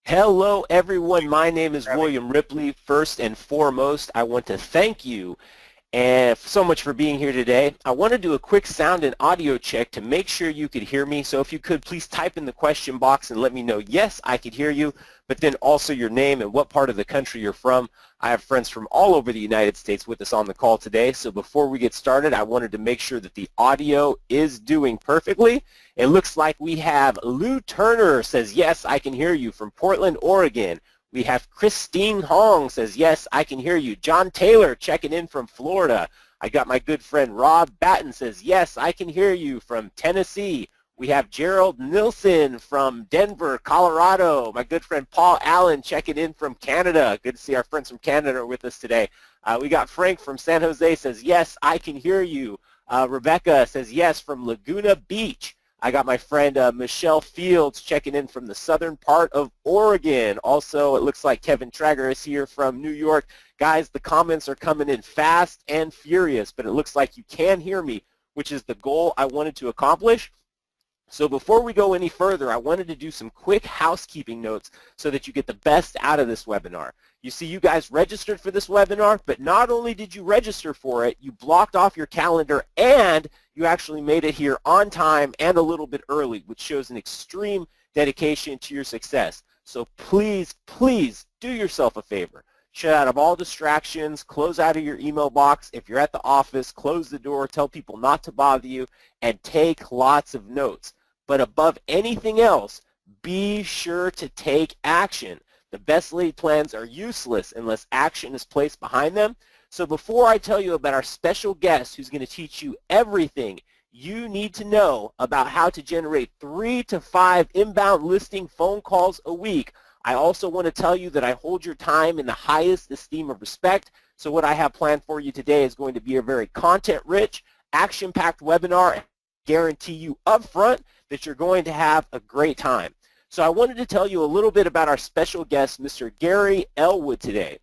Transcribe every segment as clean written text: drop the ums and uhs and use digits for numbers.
Hello, everyone. My name is William Ripley. First and foremost, I want to thank you and so much for being here today. I want to do a quick sound and audio check to make sure you could hear me. So if you could, please type in the question box and let me know, yes, I could hear you, but then also your name and what part of the country you're from. I have friends from all over the United States with us on the call today. So before we get started, I wanted to make sure that the audio is doing perfectly. It looks like we have Lou Turner says, yes, I can hear you from Portland, Oregon. We have Christine Hong says, yes, I can hear you. John Taylor checking in from Florida. I got my good friend Rob Batten says, yes, I can hear you from Tennessee. We have Gerald Nilsson from Denver, Colorado. My good friend Paul Allen checking in from Canada. Good to see our friends from Canada are with us today. We got Frank from San Jose says, yes, I can hear you. Rebecca says, yes, from Laguna Beach. I got my friend Michelle Fields checking in from the southern part of Oregon. Also, it looks like Kevin Traeger is here from New York. Guys, the comments are coming in fast and furious, but it looks like you can hear me, which is the goal I wanted to accomplish. So before we go any further, I wanted to do some quick housekeeping notes so that you get the best out of this webinar. You see, you guys registered for this webinar, but not only did you register for it, you blocked off your calendar and you actually made it here on time and a little bit early, which shows an extreme dedication to your success. So please, please do yourself a favor. Shut out of all distractions, close out of your email box. If you're at the office, close the door, tell people not to bother you, and take lots of notes. But above anything else, be sure to take action. The best laid plans are useless unless action is placed behind them. So before I tell you about our special guest who's going to teach you everything you need to know about how to generate 3 to 5 inbound listing phone calls a week, I also want to tell you that I hold your time in the highest esteem of respect. So what I have planned for you today is going to be a very content-rich, action-packed webinar. Guarantee you upfront that you're going to have a great time. So I wanted to tell you a little bit about our special guest, Mr. Gary Elwood, today.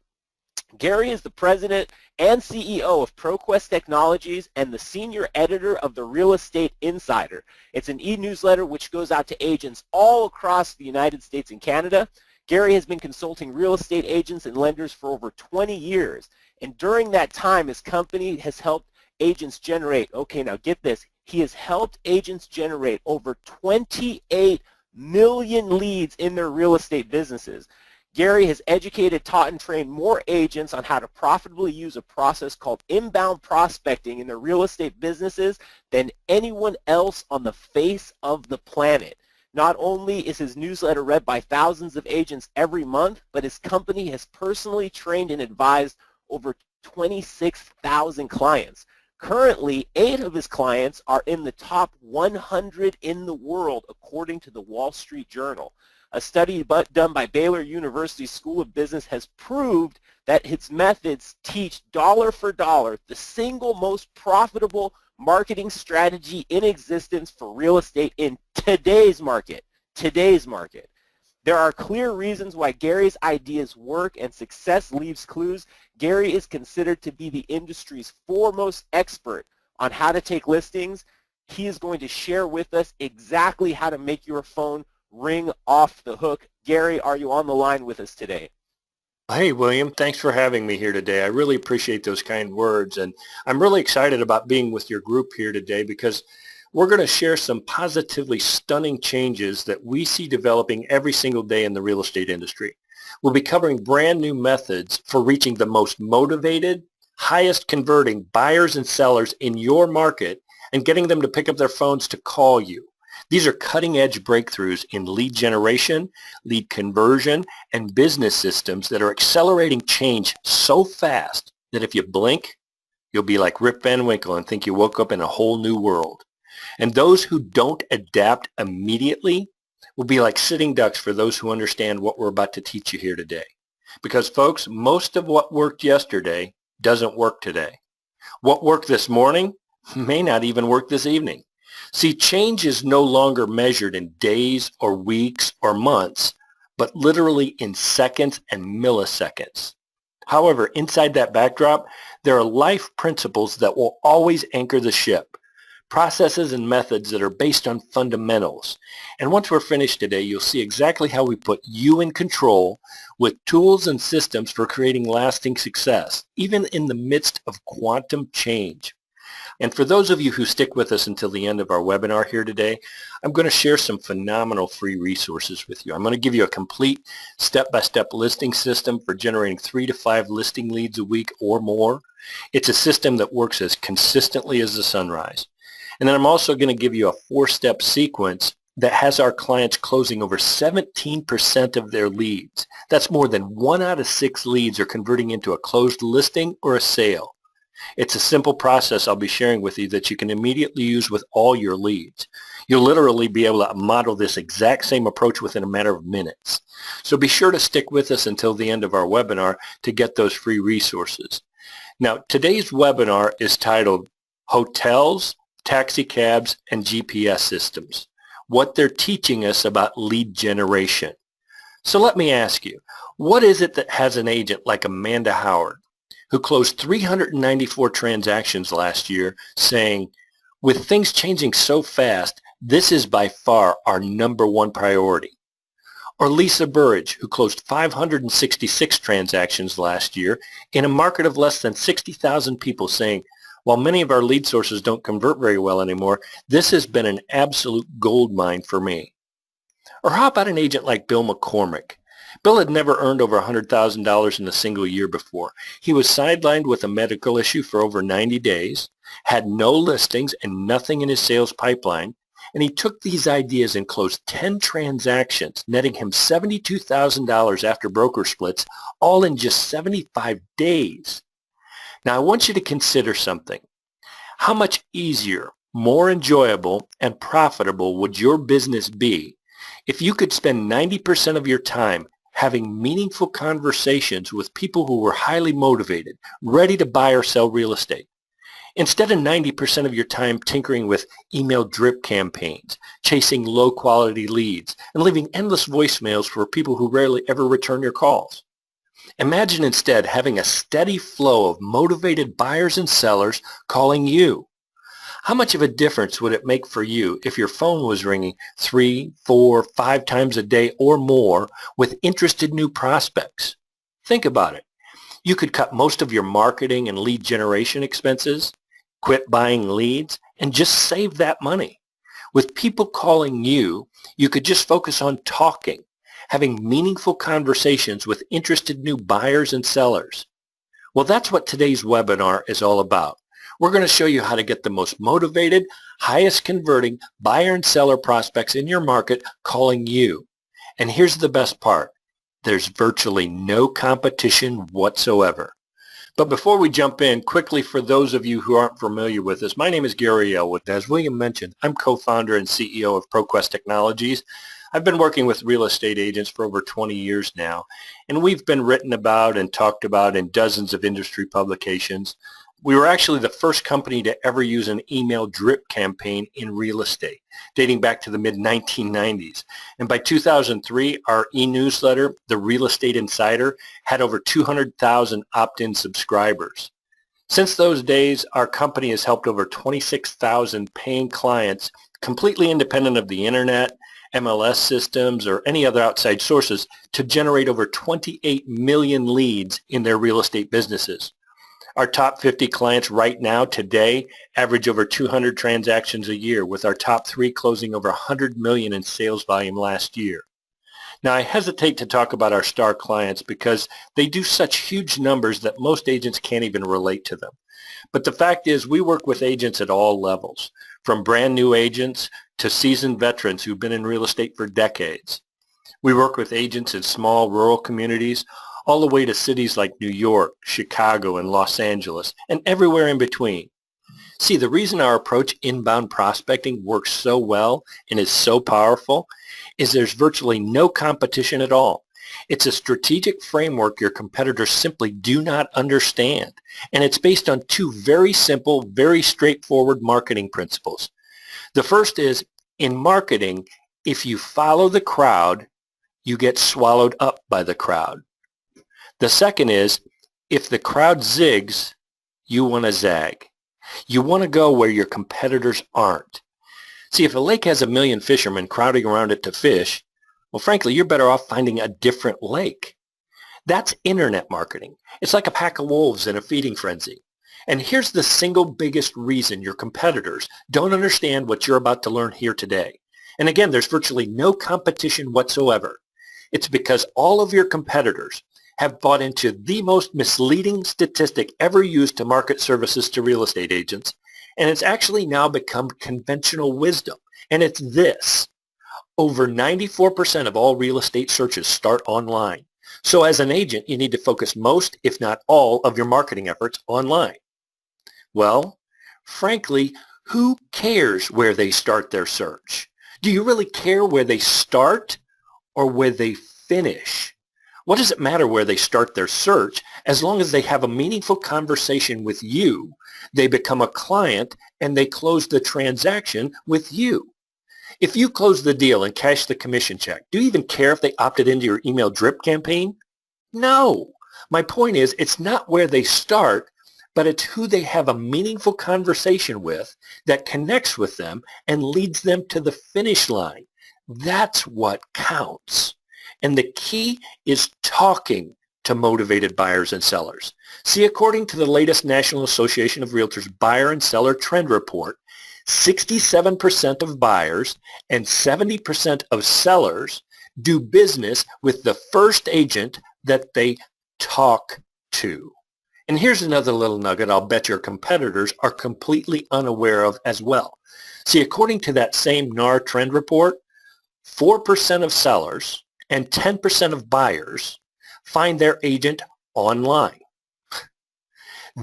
Gary is the president and CEO of ProQuest Technologies and the senior editor of the Real Estate Insider. It's an e-newsletter which goes out to agents all across the United States and Canada. Gary has been consulting real estate agents and lenders for over 20 years. And during that time, his company has helped agents generate, okay, now get this, he has helped agents generate over 28 million leads in their real estate businesses. Gary has educated, taught, and trained more agents on how to profitably use a process called inbound prospecting in their real estate businesses than anyone else on the face of the planet. Not only is his newsletter read by thousands of agents every month, but his company has personally trained and advised over 26,000 clients. Currently, 8 of his clients are in the top 100 in the world, according to the Wall Street Journal. A study done by Baylor University School of Business has proved that its methods teach dollar for dollar the single most profitable marketing strategy in existence for real estate in today's market. There are clear reasons why Gary's ideas work, and success leaves clues. Gary is considered to be the industry's foremost expert on how to take listings. He is going to share with us exactly how to make your phone ring off the hook. Gary, are you on the line with us today? Hey, William, thanks for having me here today. I really appreciate those kind words, and I'm really excited about being with your group here today because we're going to share some positively stunning changes that we see developing every single day in the real estate industry. We'll be covering brand new methods for reaching the most motivated, highest converting buyers and sellers in your market and getting them to pick up their phones to call you. These are cutting-edge breakthroughs in lead generation, lead conversion, and business systems that are accelerating change so fast that if you blink, you'll be like Rip Van Winkle and think you woke up in a whole new world. And those who don't adapt immediately will be like sitting ducks for those who understand what we're about to teach you here today. Because, folks, most of what worked yesterday doesn't work today. What worked this morning may not even work this evening. See, change is no longer measured in days or weeks or months, but literally in seconds and milliseconds. However, inside that backdrop, there are life principles that will always anchor the ship. processes and methods that are based on fundamentals. And once we're finished today, you'll see exactly how we put you in control with tools and systems for creating lasting success, even in the midst of quantum change. And for those of you who stick with us until the end of our webinar here today, I'm going to share some phenomenal free resources with you. I'm going to give you a complete step-by-step listing system for generating 3 to 5 listing leads a week or more. It's a system that works as consistently as the sunrise. And then I'm also going to give you a 4-step sequence that has our clients closing over 17% of their leads. That's more than 1 out of 6 leads are converting into a closed listing or a sale. It's a simple process I'll be sharing with you that you can immediately use with all your leads. You'll literally be able to model this exact same approach within a matter of minutes. So be sure to stick with us until the end of our webinar to get those free resources. Now, today's webinar is titled Hotels, Taxi Cabs, and GPS Systems, what they're teaching us about lead generation. So let me ask you, what is it that has an agent like Amanda Howard, who closed 394 transactions last year, saying, with things changing so fast, this is by far our number one priority? Or Lisa Burridge, who closed 566 transactions last year in a market of less than 60,000 people, saying, while many of our lead sources don't convert very well anymore, this has been an absolute goldmine for me. Or how about an agent like Bill McCormick? Bill had never earned over $100,000 in a single year before. He was sidelined with a medical issue for over 90 days, had no listings and nothing in his sales pipeline, and he took these ideas and closed 10 transactions, netting him $72,000 after broker splits, all in just 75 days. Now, I want you to consider something. How much easier, more enjoyable, and profitable would your business be if you could spend 90% of your time having meaningful conversations with people who were highly motivated, ready to buy or sell real estate, instead of 90% of your time tinkering with email drip campaigns, chasing low-quality leads, and leaving endless voicemails for people who rarely ever return your calls? Imagine instead having a steady flow of motivated buyers and sellers calling you. How much of a difference would it make for you if your phone was ringing 3, 4, 5 times a day or more with interested new prospects? Think about it. You could cut most of your marketing and lead generation expenses, quit buying leads, and just save that money. With people calling you, you could just focus on talking, having meaningful conversations with interested new buyers and sellers. Well, that's what today's webinar is all about. We're going to show you how to get the most motivated, highest converting buyer and seller prospects in your market calling you. And here's the best part. There's virtually no competition whatsoever. But before we jump in, quickly for those of you who aren't familiar with us, my name is Gary Elwood. As William mentioned, I'm co-founder and CEO of ProQuest Technologies. I've been working with real estate agents for over 20 years now, and we've been written about and talked about in dozens of industry publications. We were actually the first company to ever use an email drip campaign in real estate, dating back to the mid-1990s. And by 2003, our e-newsletter, The Real Estate Insider, had over 200,000 opt-in subscribers. Since those days, our company has helped over 26,000 paying clients, completely independent of the internet, MLS systems, or any other outside sources, to generate over 28 million leads in their real estate businesses. Our top 50 clients right now, today, average over 200 transactions a year, with our top 3 closing over 100 million in sales volume last year. Now, I hesitate to talk about our star clients because they do such huge numbers that most agents can't even relate to them. But the fact is, we work with agents at all levels, from brand new agents to seasoned veterans who've been in real estate for decades. We work with agents in small rural communities, all the way to cities like New York, Chicago, and Los Angeles, and everywhere in between. See, the reason our approach inbound prospecting works so well and is so powerful is there's virtually no competition at all. It's a strategic framework your competitors simply do not understand, and it's based on 2 very simple, very straightforward marketing principles. The first is, in marketing, if you follow the crowd, you get swallowed up by the crowd. The second is, if the crowd zigs, you want to zag. You want to go where your competitors aren't. See, if a lake has a million fishermen crowding around it to fish, well, frankly, you're better off finding a different lake. That's internet marketing. It's like a pack of wolves in a feeding frenzy. And here's the single biggest reason your competitors don't understand what you're about to learn here today. And again, there's virtually no competition whatsoever. It's because all of your competitors have bought into the most misleading statistic ever used to market services to real estate agents, and it's actually now become conventional wisdom. And it's this: over 94% of all real estate searches start online. So as an agent, you need to focus most, if not all, of your marketing efforts online. Well, frankly, who cares where they start their search? Do you really care where they start or where they finish? What does it matter where they start their search as long as they have a meaningful conversation with you, they become a client, and they close the transaction with you? If you close the deal and cash the commission check, do you even care if they opted into your email drip campaign? No. My point is, it's not where they start, but it's who they have a meaningful conversation with that connects with them and leads them to the finish line. That's what counts. And the key is talking to motivated buyers and sellers. See, according to the latest National Association of Realtors Buyer and Seller Trend Report, 67% of buyers and 70% of sellers do business with the first agent that they talk to. And here's another little nugget I'll bet your competitors are completely unaware of as well. See, according to that same NAR trend report, 4% of sellers and 10% of buyers find their agent online.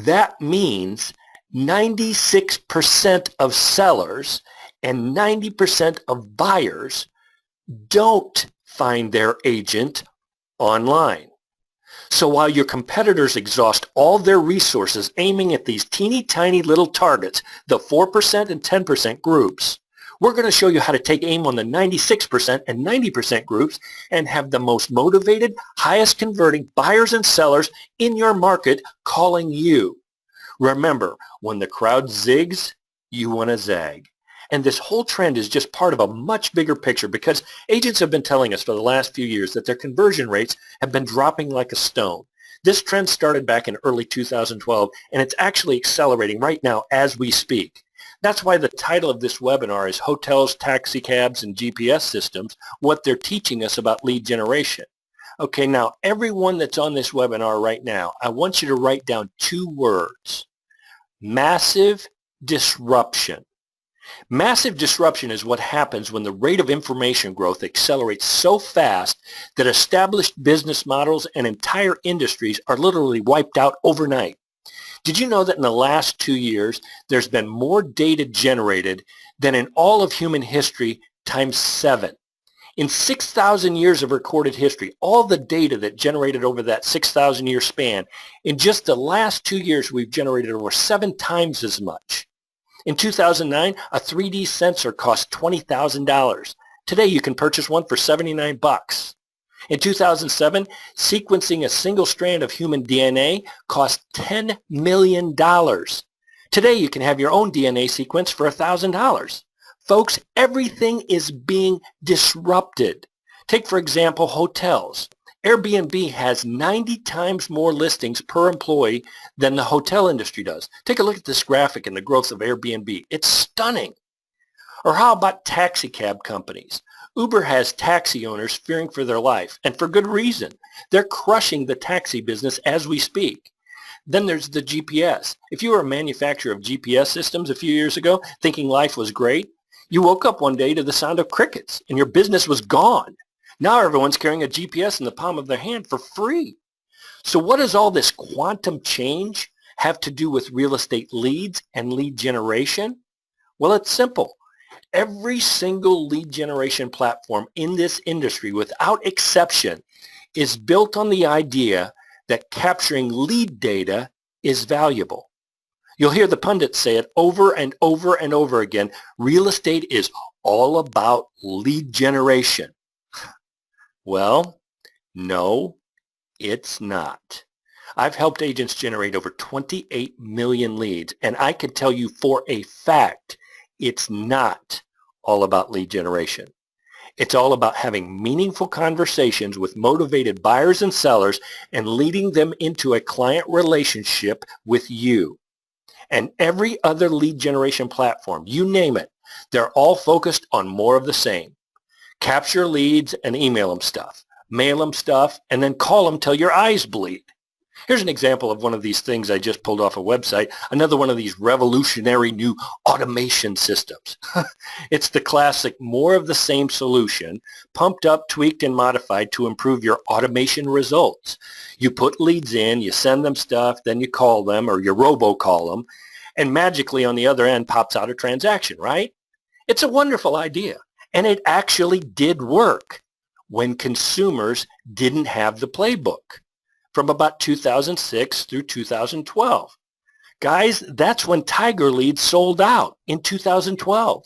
That means 96% of sellers and 90% of buyers don't find their agent online. So while your competitors exhaust all their resources aiming at these teeny tiny little targets, the 4% and 10% groups, we're going to show you how to take aim on the 96% and 90% groups and have the most motivated, highest converting buyers and sellers in your market calling you. Remember, when the crowd zigs, you want to zag. And this whole trend is just part of a much bigger picture because agents have been telling us for the last few years that their conversion rates have been dropping like a stone. This trend started back in early 2012, and it's actually accelerating right now as we speak. That's why the title of this webinar is Hotels, Taxi Cabs, and GPS Systems, What They're Teaching Us About Lead Generation. Okay, now everyone that's on this webinar right now, I want you to write down two words: massive disruption. Massive disruption is what happens when the rate of information growth accelerates so fast that established business models and entire industries are literally wiped out overnight. Did you know that in the last 2 years, there's been more data generated than in all of human history times 7? In 6,000 years of recorded history, all the data that generated over that 6,000 year span, in just the last 2 years, we've generated over 7 times as much. In 2009, a 3D sensor cost $20,000. Today, you can purchase one for $79. In 2007, sequencing a single strand of human DNA cost $10 million. Today, you can have your own DNA sequence for $1,000. Folks, everything is being disrupted. Take, for example, hotels. Airbnb has 90 times more listings per employee than the hotel industry does. Take a look at this graphic and the growth of Airbnb. It's stunning. Or how about taxi cab companies? Uber has taxi owners fearing for their life, and for good reason. They're crushing the taxi business as we speak. Then there's the GPS. If you were a manufacturer of GPS systems a few years ago thinking life was great, you woke up one day to the sound of crickets and your business was gone. Now everyone's carrying a GPS in the palm of their hand for free. So what does all this quantum change have to do with real estate leads and lead generation? Well, it's simple. Every single lead generation platform in this industry, without exception, is built on the idea that capturing lead data is valuable. You'll hear the pundits say it over and over and over again. Real estate is all about lead generation. Well, no, it's not. I've helped agents generate over 28 million leads, and I can tell you for a fact, it's not all about lead generation. It's all about having meaningful conversations with motivated buyers and sellers and leading them into a client relationship with you. And every other lead generation platform, you name it, they're all focused on more of the same. Capture leads and email them stuff, mail them stuff, and then call them till your eyes bleed. Here's an example of one of these things I just pulled off a website, another one of these revolutionary new automation systems. It's the classic more of the same solution, pumped up, tweaked, and modified to improve your automation results. You put leads in, you send them stuff, then you call them or you robocall them, and magically on the other end pops out a transaction, right? It's a wonderful idea, and it actually did work when consumers didn't have the playbook from about 2006 through 2012. Guys, that's when Tiger Lead sold out in 2012.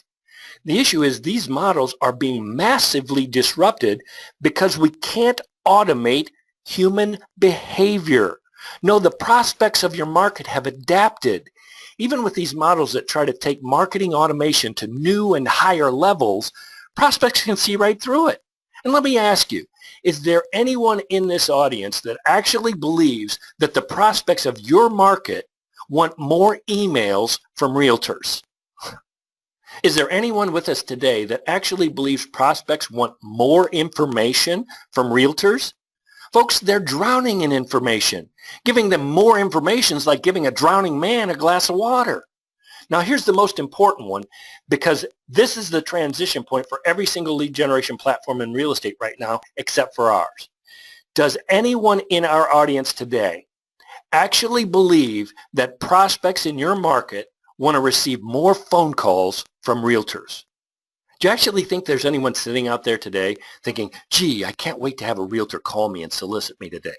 The issue is these models are being massively disrupted because we can't automate human behavior. No, the prospects of your market have adapted. Even with these models that try to take marketing automation to new and higher levels, prospects can see right through it. And let me ask you, is there anyone in this audience that actually believes that the prospects of your market want more emails from realtors? Is there anyone with us today that actually believes prospects want more information from realtors? Folks, they're drowning in information. Giving them more information is like giving a drowning man a glass of water. Now, here's the most important one, because this is the transition point for every single lead generation platform in real estate right now, except for ours. Does anyone in our audience today actually believe that prospects in your market want to receive more phone calls from realtors? Do you actually think there's anyone sitting out there today thinking, gee, I can't wait to have a realtor call me and solicit me today?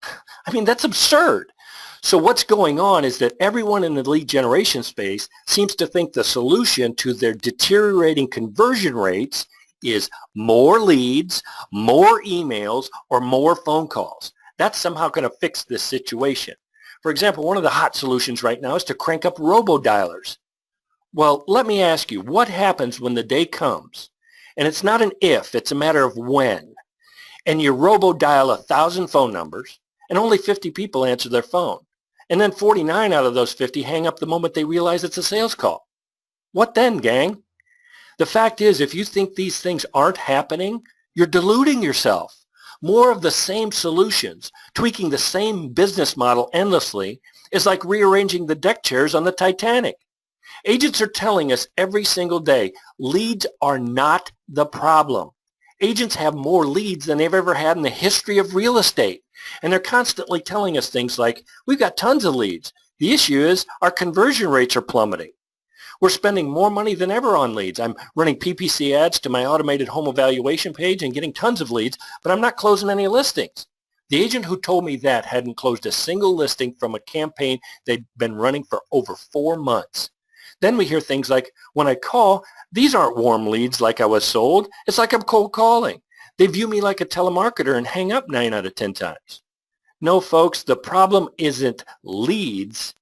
I mean, that's absurd. So what's going on is that everyone in the lead generation space seems to think the solution to their deteriorating conversion rates is more leads, more emails, or more phone calls. That's somehow going to fix this situation. For example, one of the hot solutions right now is to crank up robo-dialers. Well, let me ask you, what happens when the day comes, and it's not an if, it's a matter of when, and you robo-dial 1,000 phone numbers, and only 50 people answer their phone, and then 49 out of those 50 hang up the moment they realize it's a sales call? What then, gang? The fact is, if you think these things aren't happening, you're deluding yourself. More of the same solutions, tweaking the same business model endlessly, is like rearranging the deck chairs on the Titanic. Agents are telling us every single day, leads are not the problem. Agents have more leads than they've ever had in the history of real estate. And they're constantly telling us things like, we've got tons of leads. The issue is our conversion rates are plummeting. We're spending more money than ever on leads. I'm running PPC ads to my automated home evaluation page and getting tons of leads, but I'm not closing any listings. The agent who told me that hadn't closed a single listing from a campaign they'd been running for over 4 months. Then we hear things like, when I call, these aren't warm leads like I was sold. It's like I'm cold calling. They view me like a telemarketer and hang up 9 out of 10 times. No, folks, the problem isn't leads.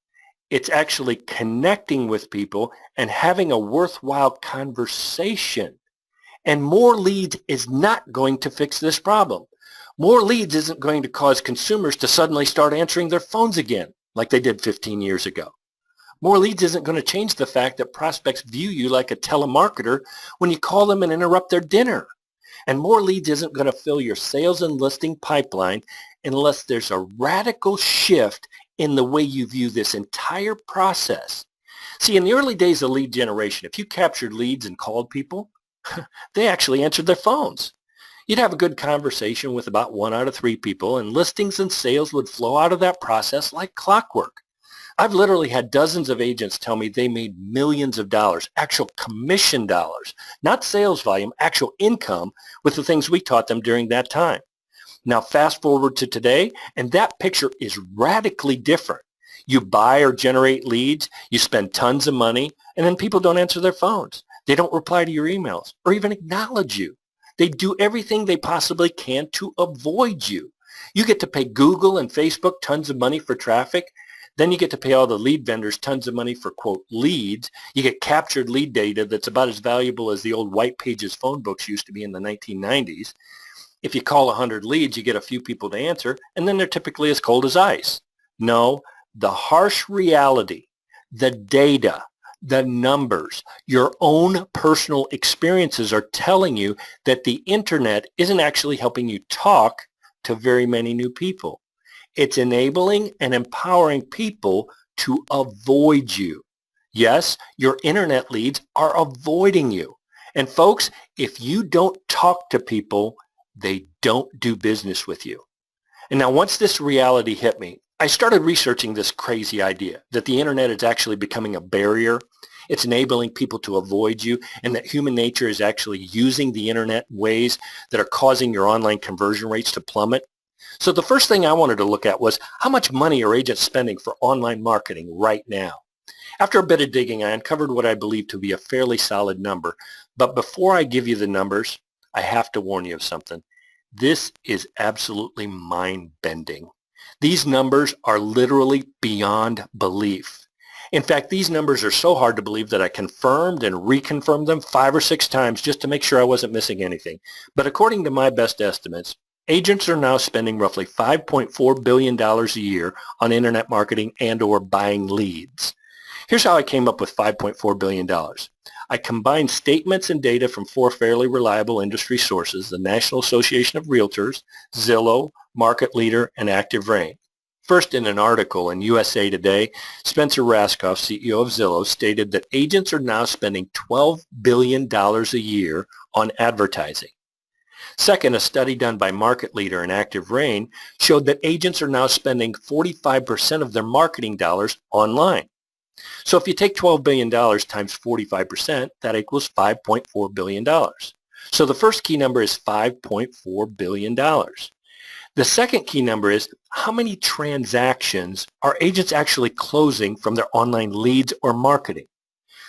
It's actually connecting with people and having a worthwhile conversation. And more leads is not going to fix this problem. More leads isn't going to cause consumers to suddenly start answering their phones again like they did 15 years ago. More leads isn't going to change the fact that prospects view you like a telemarketer when you call them and interrupt their dinner. And more leads isn't going to fill your sales and listing pipeline unless there's a radical shift in the way you view this entire process. See, in the early days of lead generation, if you captured leads and called people, they actually answered their phones. You'd have a good conversation with about 1 out of 3 people, and listings and sales would flow out of that process like clockwork. I've literally had dozens of agents tell me they made millions of dollars, actual commission dollars, not sales volume, actual income with the things we taught them during that time. Now fast forward to today, and that picture is radically different. You buy or generate leads, you spend tons of money, and then people don't answer their phones. They don't reply to your emails or even acknowledge you. They do everything they possibly can to avoid you. You get to pay Google and Facebook tons of money for traffic. Then you get to pay all the lead vendors tons of money for, quote, leads. You get captured lead data that's about as valuable as the old white pages phone books used to be in the 1990s. If you call 100 leads, you get a few people to answer, and then they're typically as cold as ice. No, the harsh reality, the data, the numbers, your own personal experiences are telling you that the internet isn't actually helping you talk to very many new people. It's enabling and empowering people to avoid you. Yes, your internet leads are avoiding you. And folks, if you don't talk to people, they don't do business with you. And now once this reality hit me, I started researching this crazy idea that the internet is actually becoming a barrier. It's enabling people to avoid you, and that human nature is actually using the internet in ways that are causing your online conversion rates to plummet. So the first thing I wanted to look at was how much money are agents spending for online marketing right now? After a bit of digging, I uncovered what I believe to be a fairly solid number. But before I give you the numbers, I have to warn you of something. This is absolutely mind-bending. These numbers are literally beyond belief. In fact, these numbers are so hard to believe that I confirmed and reconfirmed them 5 or 6 times just to make sure I wasn't missing anything. But according to my best estimates, agents are now spending roughly $5.4 billion a year on internet marketing and or buying leads. Here's how I came up with $5.4 billion. I combined statements and data from 4 fairly reliable industry sources, the National Association of Realtors, Zillow, Market Leader, and Active Rain. First, in an article in USA Today, Spencer Raskoff, CEO of Zillow, stated that agents are now spending $12 billion a year on advertising. Second, a study done by Market Leader and Active Rain showed that agents are now spending 45% of their marketing dollars online. So if you take $12 billion times 45%, that equals $5.4 billion. So the first key number is $5.4 billion. The second key number is how many transactions are agents actually closing from their online leads or marketing?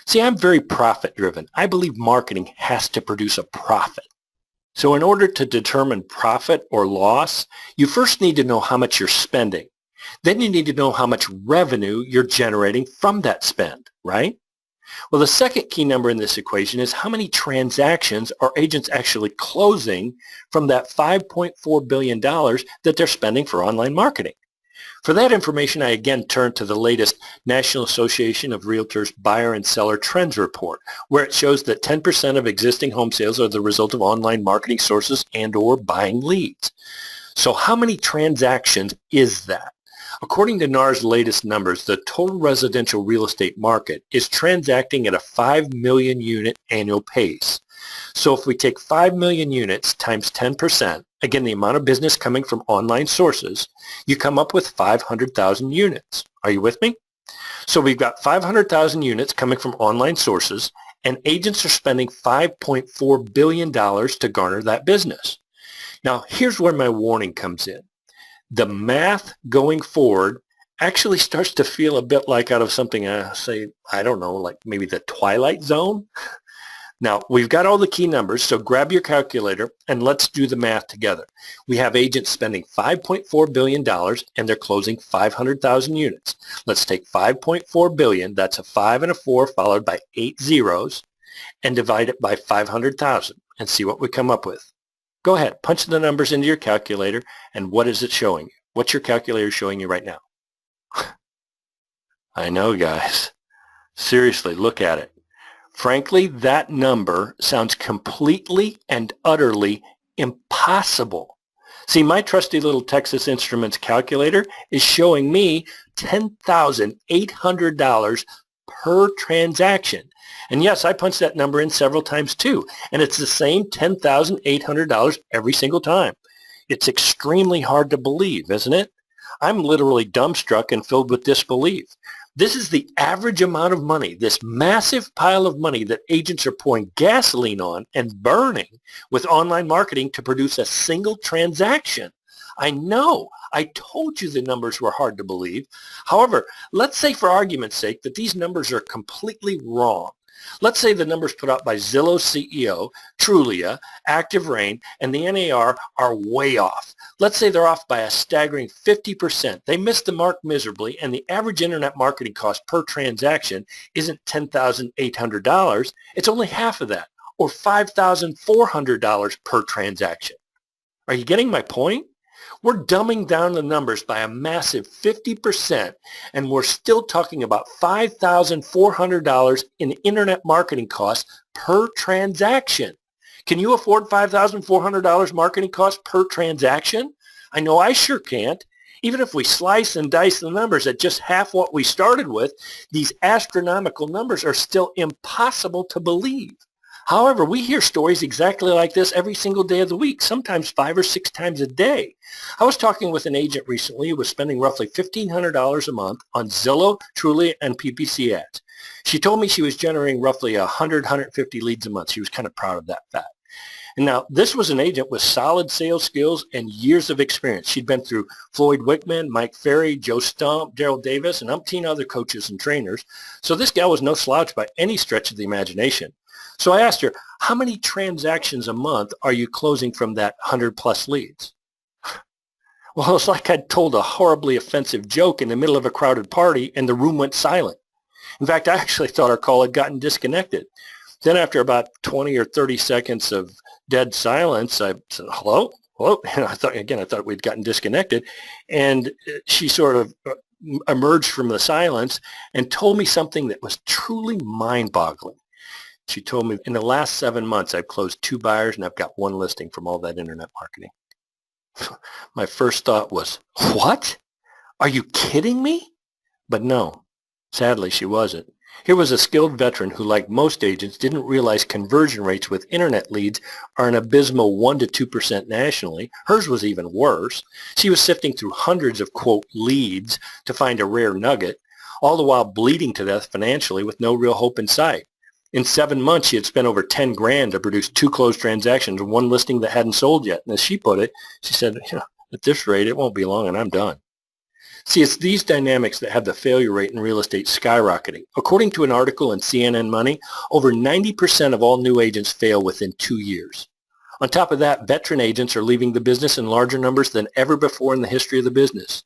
See, I'm very profit-driven. I believe marketing has to produce a profit. So in order to determine profit or loss, you first need to know how much you're spending. Then you need to know how much revenue you're generating from that spend, right? Well, the second key number in this equation is how many transactions are agents actually closing from that $5.4 billion that they're spending for online marketing. For that information, I again turn to the latest National Association of Realtors Buyer and Seller Trends Report, where it shows that 10% of existing home sales are the result of online marketing sources and or buying leads. So how many transactions is that? According to NAR's latest numbers, the total residential real estate market is transacting at a 5 million unit annual pace. So if we take 5 million units times 10%, again, the amount of business coming from online sources, you come up with 500,000 units. Are you with me? So we've got 500,000 units coming from online sources, and agents are spending $5.4 billion to garner that business. Now, here's where my warning comes in. The math going forward actually starts to feel a bit like out of something, I don't know, like maybe the Twilight Zone. Now, we've got all the key numbers, so grab your calculator and let's do the math together. We have agents spending $5.4 billion and they're closing 500,000 units. Let's take 5.4 billion, that's a 5 and a 4 followed by 8 zeros, and divide it by 500,000 and see what we come up with. Go ahead, punch the numbers into your calculator, and what is it showing you? What's your calculator showing you right now? I know, guys. Seriously, look at it. Frankly, that number sounds completely and utterly impossible. See, my trusty little Texas Instruments calculator is showing me $10,800 per transaction. And yes, I punched that number in several times too, and it's the same $10,800 every single time. It's extremely hard to believe, isn't it? I'm literally dumbstruck and filled with disbelief. This is the average amount of money, this massive pile of money that agents are pouring gasoline on and burning with online marketing to produce a single transaction. I know. I told you the numbers were hard to believe. However, let's say for argument's sake that these numbers are completely wrong. Let's say the numbers put out by Zillow's CEO, Trulia, Active Rain, and the NAR are way off. Let's say they're off by a staggering 50%. They missed the mark miserably, and the average internet marketing cost per transaction isn't $10,800. It's only half of that, or $5,400 per transaction. Are you getting my point? We're dumbing down the numbers by a massive 50%, and we're still talking about $5,400 in internet marketing costs per transaction. Can you afford $5,400 marketing costs per transaction? I know I sure can't. Even if we slice and dice the numbers at just half what we started with, these astronomical numbers are still impossible to believe. However, we hear stories exactly like this every single day of the week, sometimes 5 or 6 times a day. I was talking with an agent recently who was spending roughly $1,500 a month on Zillow, Trulia, and PPC ads. She told me she was generating roughly 100, 150 leads a month. She was kind of proud of that fact. And now, this was an agent with solid sales skills and years of experience. She'd been through Floyd Wickman, Mike Ferry, Joe Stump, Daryl Davis, and umpteen other coaches and trainers. So this gal was no slouch by any stretch of the imagination. So I asked her, how many transactions a month are you closing from that 100-plus leads? Well, it's like I'd told a horribly offensive joke in the middle of a crowded party and the room went silent. In fact, I actually thought our call had gotten disconnected. Then after about 20 or 30 seconds of dead silence, I said, hello? Hello? And I thought we'd gotten disconnected. And she sort of emerged from the silence and told me something that was truly mind-boggling. She told me, in the last 7 months, I've closed 2 buyers and I've got 1 listing from all that internet marketing. My first thought was, what? Are you kidding me? But no, sadly, she wasn't. Here was a skilled veteran who, like most agents, didn't realize conversion rates with internet leads are an abysmal 1 to 2% nationally. Hers was even worse. She was sifting through hundreds of, quote, leads to find a rare nugget, all the while bleeding to death financially with no real hope in sight. In 7 months, she had spent over $10,000 to produce 2 closed transactions and 1 listing that hadn't sold yet. And as she put it, she said, at this rate, it won't be long and I'm done. See, it's these dynamics that have the failure rate in real estate skyrocketing. According to an article in CNN Money, over 90% of all new agents fail within 2 years. On top of that, veteran agents are leaving the business in larger numbers than ever before in the history of the business.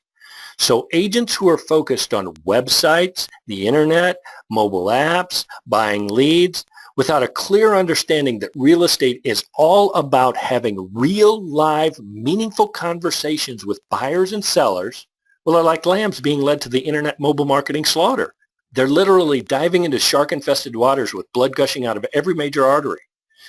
So agents who are focused on websites, the internet, mobile apps, buying leads, without a clear understanding that real estate is all about having real, live, meaningful conversations with buyers and sellers, well, are like lambs being led to the internet mobile marketing slaughter. They're literally diving into shark-infested waters with blood gushing out of every major artery.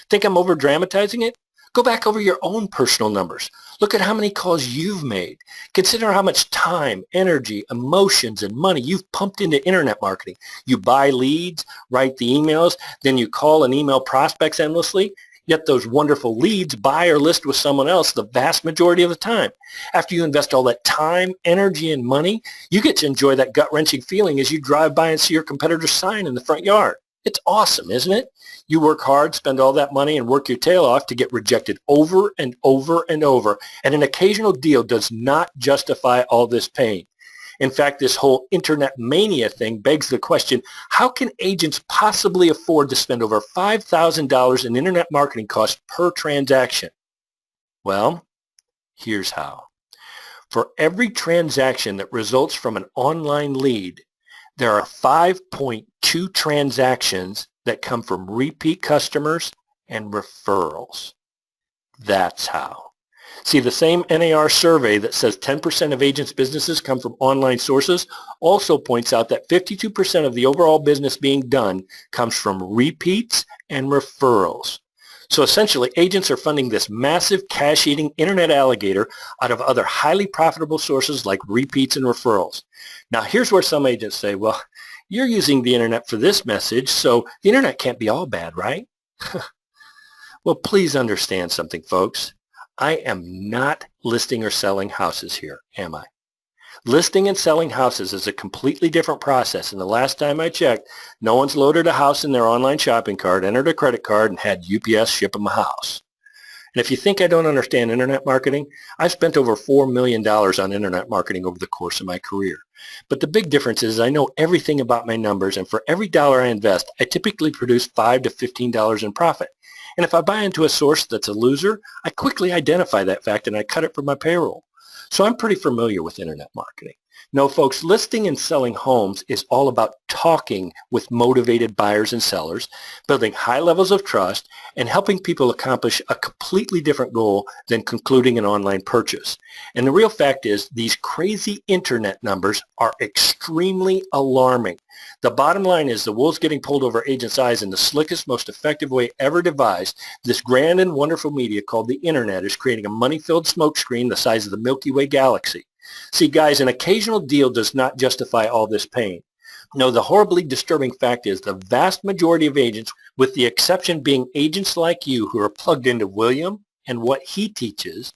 Think I'm over-dramatizing it? Go back over your own personal numbers. Look at how many calls you've made. Consider how much time, energy, emotions, and money you've pumped into internet marketing. You buy leads, write the emails, then you call and email prospects endlessly. Yet those wonderful leads buy or list with someone else the vast majority of the time. After you invest all that time, energy, and money, you get to enjoy that gut-wrenching feeling as you drive by and see your competitor's sign in the front yard. It's awesome, isn't it? You work hard, spend all that money, and work your tail off to get rejected over and over and over. And an occasional deal does not justify all this pain. In fact, this whole internet mania thing begs the question, how can agents possibly afford to spend over $5,000 in internet marketing costs per transaction? Well, here's how. For every transaction that results from an online lead, there are 5.2 transactions that come from repeat customers and referrals. That's how. See, the same NAR survey that says 10% of agents' businesses come from online sources also points out that 52% of the overall business being done comes from repeats and referrals. So essentially, agents are funding this massive cash-eating internet alligator out of other highly profitable sources like repeats and referrals. Now, here's where some agents say, well, you're using the internet for this message, so the internet can't be all bad, right? Well, please understand something, folks. I am not listing or selling houses here, am I? Listing and selling houses is a completely different process, and the last time I checked, no one's loaded a house in their online shopping cart, entered a credit card, and had UPS ship them a house. And if you think I don't understand internet marketing, I've spent over $4 million on internet marketing over the course of my career. But the big difference is I know everything about my numbers, and for every dollar I invest, I typically produce $5 to $15 in profit. And if I buy into a source that's a loser, I quickly identify that fact and I cut it from my payroll. So I'm pretty familiar with internet marketing. No, folks, listing and selling homes is all about talking with motivated buyers and sellers, building high levels of trust, and helping people accomplish a completely different goal than concluding an online purchase. And the real fact is these crazy internet numbers are extremely alarming. The bottom line is the wool's getting pulled over agents' eyes, and the slickest, most effective way ever devised, this grand and wonderful media called the internet is creating a money-filled smokescreen the size of the Milky Way galaxy. See, guys, an occasional deal does not justify all this pain. No, the horribly disturbing fact is the vast majority of agents, with the exception being agents like you who are plugged into William and what he teaches,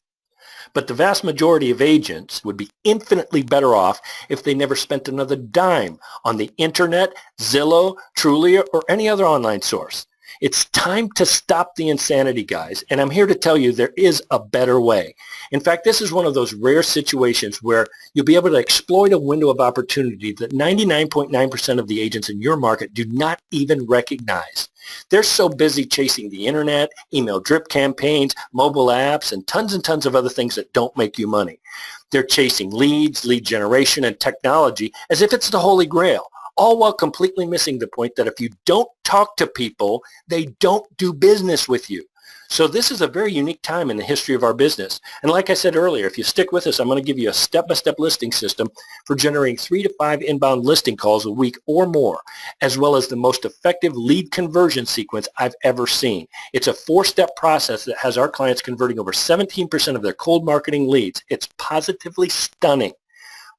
but the vast majority of agents would be infinitely better off if they never spent another dime on the internet, Zillow, Trulia, or any other online source. It's time to stop the insanity, guys, and I'm here to tell you there is a better way. In fact, this is one of those rare situations where you'll be able to exploit a window of opportunity that 99.9% of the agents in your market do not even recognize. They're so busy chasing the internet, email drip campaigns, mobile apps, and tons of other things that don't make you money. They're chasing leads, lead generation, and technology as if it's the Holy Grail, all while completely missing the point that if you don't talk to people, they don't do business with you. So this is a very unique time in the history of our business. And like I said earlier, if you stick with us, I'm going to give you a step-by-step listing system for generating 3 to 5 inbound listing calls a week or more, as well as the most effective lead conversion sequence I've ever seen. It's a 4-step process that has our clients converting over 17% of their cold marketing leads. It's positively stunning.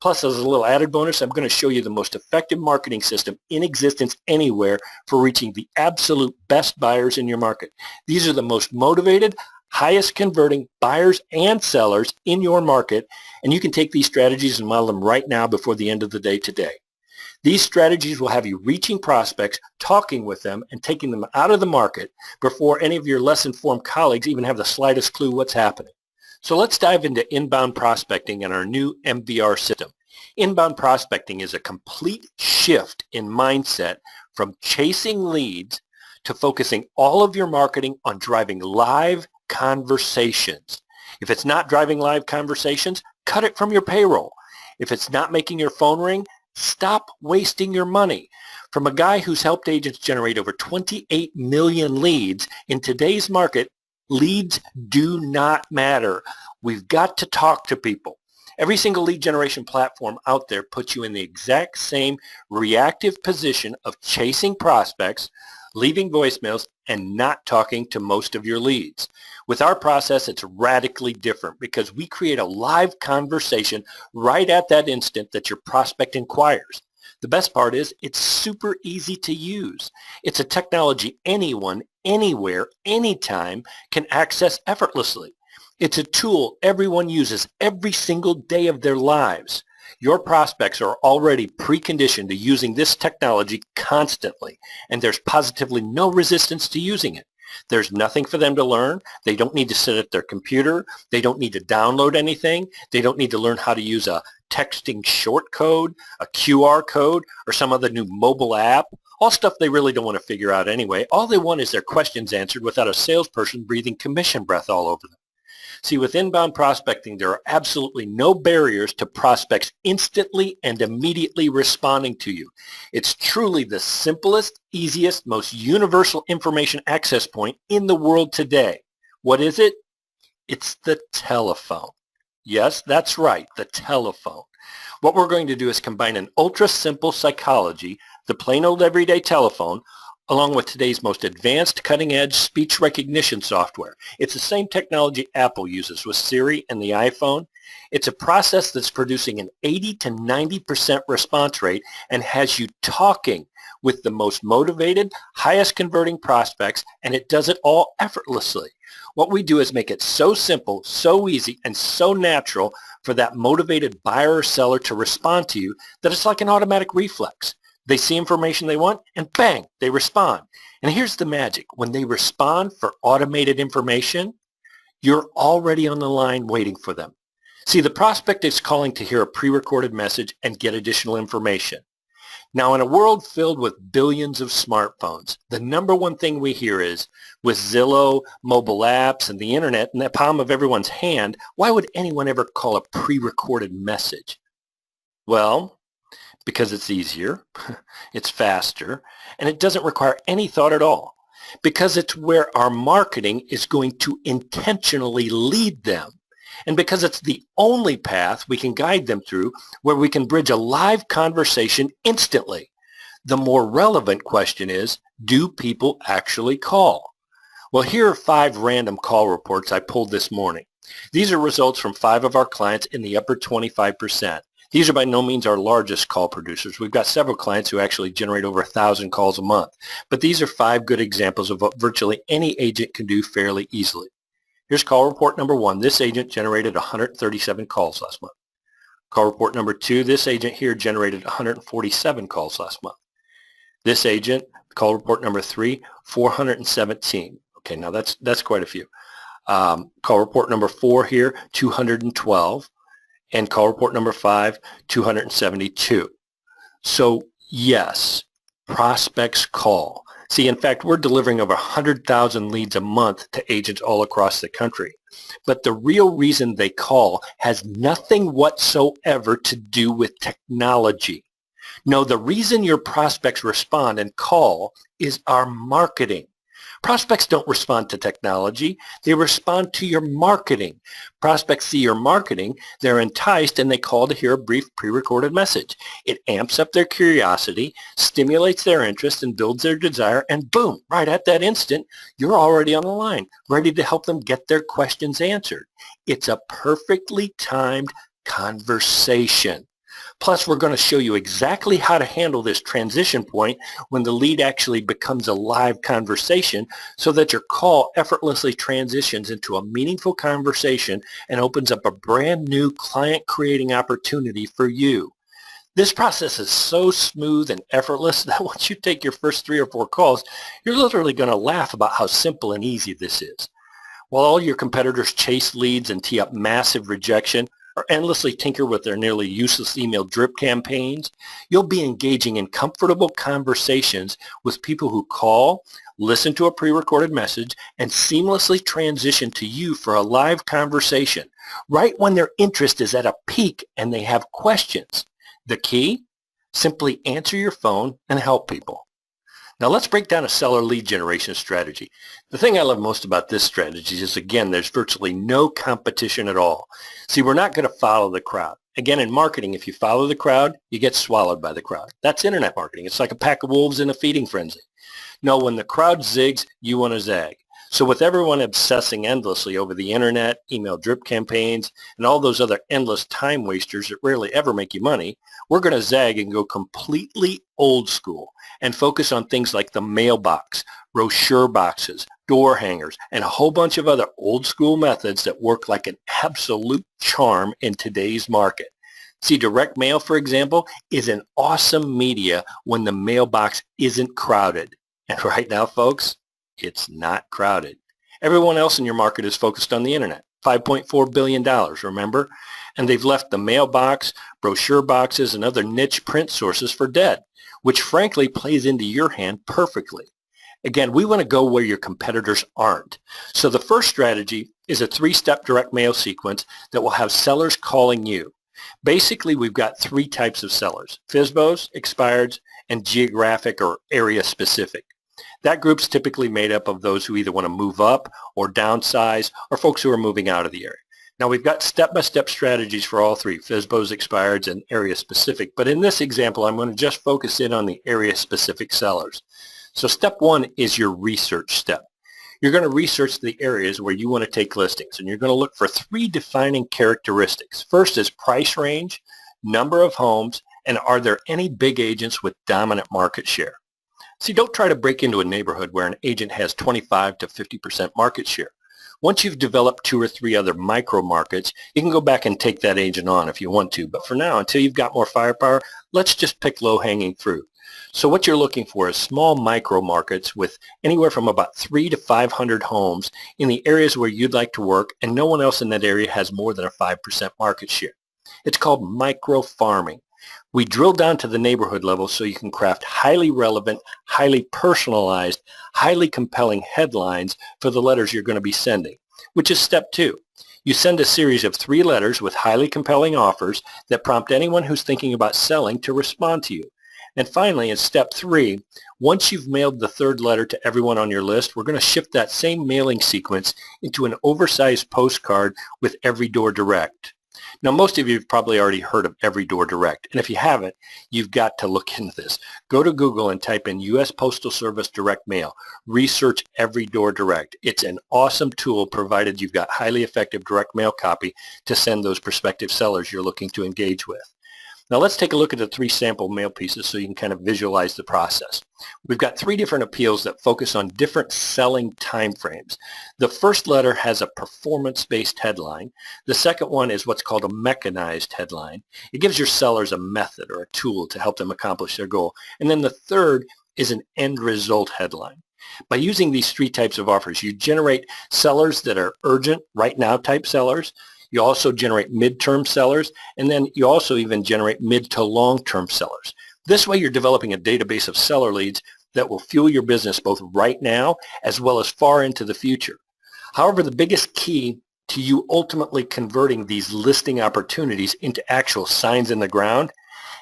Plus, as a little added bonus, I'm going to show you the most effective marketing system in existence anywhere for reaching the absolute best buyers in your market. These are the most motivated, highest converting buyers and sellers in your market, and you can take these strategies and model them right now before the end of the day today. These strategies will have you reaching prospects, talking with them, and taking them out of the market before any of your less informed colleagues even have the slightest clue what's happening. So let's dive into inbound prospecting and our new MVR system. Inbound prospecting is a complete shift in mindset from chasing leads to focusing all of your marketing on driving live conversations. If it's not driving live conversations, cut it from your payroll. If it's not making your phone ring, stop wasting your money. From a guy who's helped agents generate over 28 million leads, in today's market, leads do not matter. We've got to talk to people. Every single lead generation platform out there puts you in the exact same reactive position of chasing prospects, leaving voicemails, and not talking to most of your leads. With our process, it's radically different because we create a live conversation right at that instant that your prospect inquires. The best part is it's super easy to use. It's a technology anyone, anywhere, anytime can access effortlessly. It's a tool everyone uses every single day of their lives. Your prospects are already preconditioned to using this technology constantly, and there's positively no resistance to using it. There's nothing for them to learn. They don't need to sit at their computer. They don't need to download anything. They don't need to learn how to use a texting short code, a QR code, or some other new mobile app. All stuff they really don't want to figure out anyway. All they want is their questions answered without a salesperson breathing commission breath all over them. See, with inbound prospecting, there are absolutely no barriers to prospects instantly and immediately responding to you. It's truly the simplest, easiest, most universal information access point in the world today. What is it? It's the telephone. Yes, that's right, the telephone. What we're going to do is combine an ultra-simple psychology, the plain old everyday telephone, along with today's most advanced cutting-edge speech recognition software. It's the same technology Apple uses with Siri and the iPhone. It's a process that's producing an 80 to 90% response rate and has you talking with the most motivated, highest converting prospects, and it does it all effortlessly. What we do is make it so simple, so easy, and so natural for that motivated buyer or seller to respond to you that it's like an automatic reflex. They see information they want, and bang, they respond. And here's the magic. When they respond for automated information, You're already on the line waiting for them. See, the prospect is calling to hear a pre-recorded message and get additional information. Now, in a world filled with billions of smartphones, the number one thing we hear is, with Zillow, mobile apps, and the internet in the palm of everyone's hand, why would anyone ever call a pre-recorded message? Well, because it's easier, it's faster, and it doesn't require any thought at all. Because it's where our marketing is going to intentionally lead them. And because it's the only path we can guide them through where we can bridge a live conversation instantly. The more relevant question is, do people actually call? Well, here are 5 random call reports I pulled this morning. These are results from 5 of our clients in the upper 25%. These are by no means our largest call producers. We've got several clients who actually generate over 1,000 calls a month. But these are 5 good examples of what virtually any agent can do fairly easily. Here's call report number 1. This agent generated 137 calls last month. Call report number 2. This agent here generated 147 calls last month. This agent, call report number 3, 417. Okay, now that's quite a few. Call report number 4 here, 212. And call report number 5, 272. So yes, prospects call. See, in fact, we're delivering over 100,000 leads a month to agents all across the country. But the real reason they call has nothing whatsoever to do with technology. No, the reason your prospects respond and call is our marketing. Prospects don't respond to technology. They respond to your marketing. Prospects see your marketing, they're enticed, and they call to hear a brief pre-recorded message. It amps up their curiosity, stimulates their interest, and builds their desire, and boom, right at that instant, you're already on the line, ready to help them get their questions answered. It's a perfectly timed conversation. Plus, we're going to show you exactly how to handle this transition point when the lead actually becomes a live conversation so that your call effortlessly transitions into a meaningful conversation and opens up a brand new client-creating opportunity for you. This process is so smooth and effortless that once you take your first 3 or 4 calls, you're literally going to laugh about how simple and easy this is. While all your competitors chase leads and tee up massive rejection, or endlessly tinker with their nearly useless email drip campaigns, you'll be engaging in comfortable conversations with people who call, listen to a pre-recorded message, and seamlessly transition to you for a live conversation, right when their interest is at a peak and they have questions. The key? Simply answer your phone and help people. Now let's break down a seller lead generation strategy. The thing I love most about this strategy is, again, there's virtually no competition at all. See, we're not going to follow the crowd. Again, in marketing, if you follow the crowd, you get swallowed by the crowd. That's internet marketing. It's like a pack of wolves in a feeding frenzy. No, when the crowd zigs, you want to zag. So with everyone obsessing endlessly over the internet, email drip campaigns, and all those other endless time wasters that rarely ever make you money, we're going to zag and go completely old school and focus on things like the mailbox, brochure boxes, door hangers, and a whole bunch of other old school methods that work like an absolute charm in today's market. See, direct mail, for example, is an awesome media when the mailbox isn't crowded. And right now, folks, it's not crowded. Everyone else in your market is focused on the internet. $5.4 billion, remember? And they've left the mailbox, brochure boxes, and other niche print sources for dead, which frankly plays into your hand perfectly. Again, we want to go where your competitors aren't. So the first strategy is a 3-step direct mail sequence that will have sellers calling you. Basically, we've got 3 types of sellers: FSBOs, expireds, and geographic or area specific. That group's typically made up of those who either want to move up or downsize, or folks who are moving out of the area. Now, we've got step-by-step strategies for all 3, FSBOs, expireds, and area-specific. But in this example, I'm going to just focus in on the area-specific sellers. So step 1 is your research step. You're going to research the areas where you want to take listings, and you're going to look for 3 defining characteristics. First is price range, number of homes, and are there any big agents with dominant market share? See, don't try to break into a neighborhood where an agent has 25 to 50% market share. Once you've developed 2 or 3 other micro markets, you can go back and take that agent on if you want to. But for now, until you've got more firepower, let's just pick low-hanging fruit. So what you're looking for is small micro markets with anywhere from about 3 to 500 homes in the areas where you'd like to work, and no one else in that area has more than a 5% market share. It's called micro farming. We drill down to the neighborhood level so you can craft highly relevant, highly personalized, highly compelling headlines for the letters you're going to be sending, which is step 2. You send a series of 3 letters with highly compelling offers that prompt anyone who's thinking about selling to respond to you. And finally, in step 3, once you've mailed the 3rd letter to everyone on your list, we're going to shift that same mailing sequence into an oversized postcard with Every Door Direct. Now, most of you have probably already heard of Every Door Direct, and if you haven't, you've got to look into this. Go to Google and type in U.S. Postal Service Direct Mail. Research Every Door Direct. It's an awesome tool provided you've got highly effective direct mail copy to send those prospective sellers you're looking to engage with. Now let's take a look at the 3 sample mail pieces so you can kind of visualize the process. We've got 3 different appeals that focus on different selling timeframes. The first letter has a performance-based headline. The second one is what's called a mechanized headline. It gives your sellers a method or a tool to help them accomplish their goal. And then the third is an end result headline. By using these 3 types of offers, you generate sellers that are urgent, right now type sellers. You also generate midterm sellers, and then you also even generate mid to long-term sellers. This way you're developing a database of seller leads that will fuel your business both right now as well as far into the future. However, the biggest key to you ultimately converting these listing opportunities into actual signs in the ground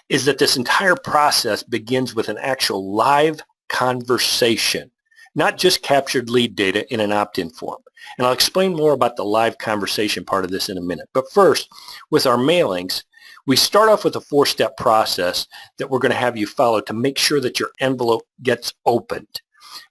is that this entire process begins with an actual live conversation, not just captured lead data in an opt-in form. And I'll explain more about the live conversation part of this in a minute. But first, with our mailings, we start off with a 4-step process that we're going to have you follow to make sure that your envelope gets opened.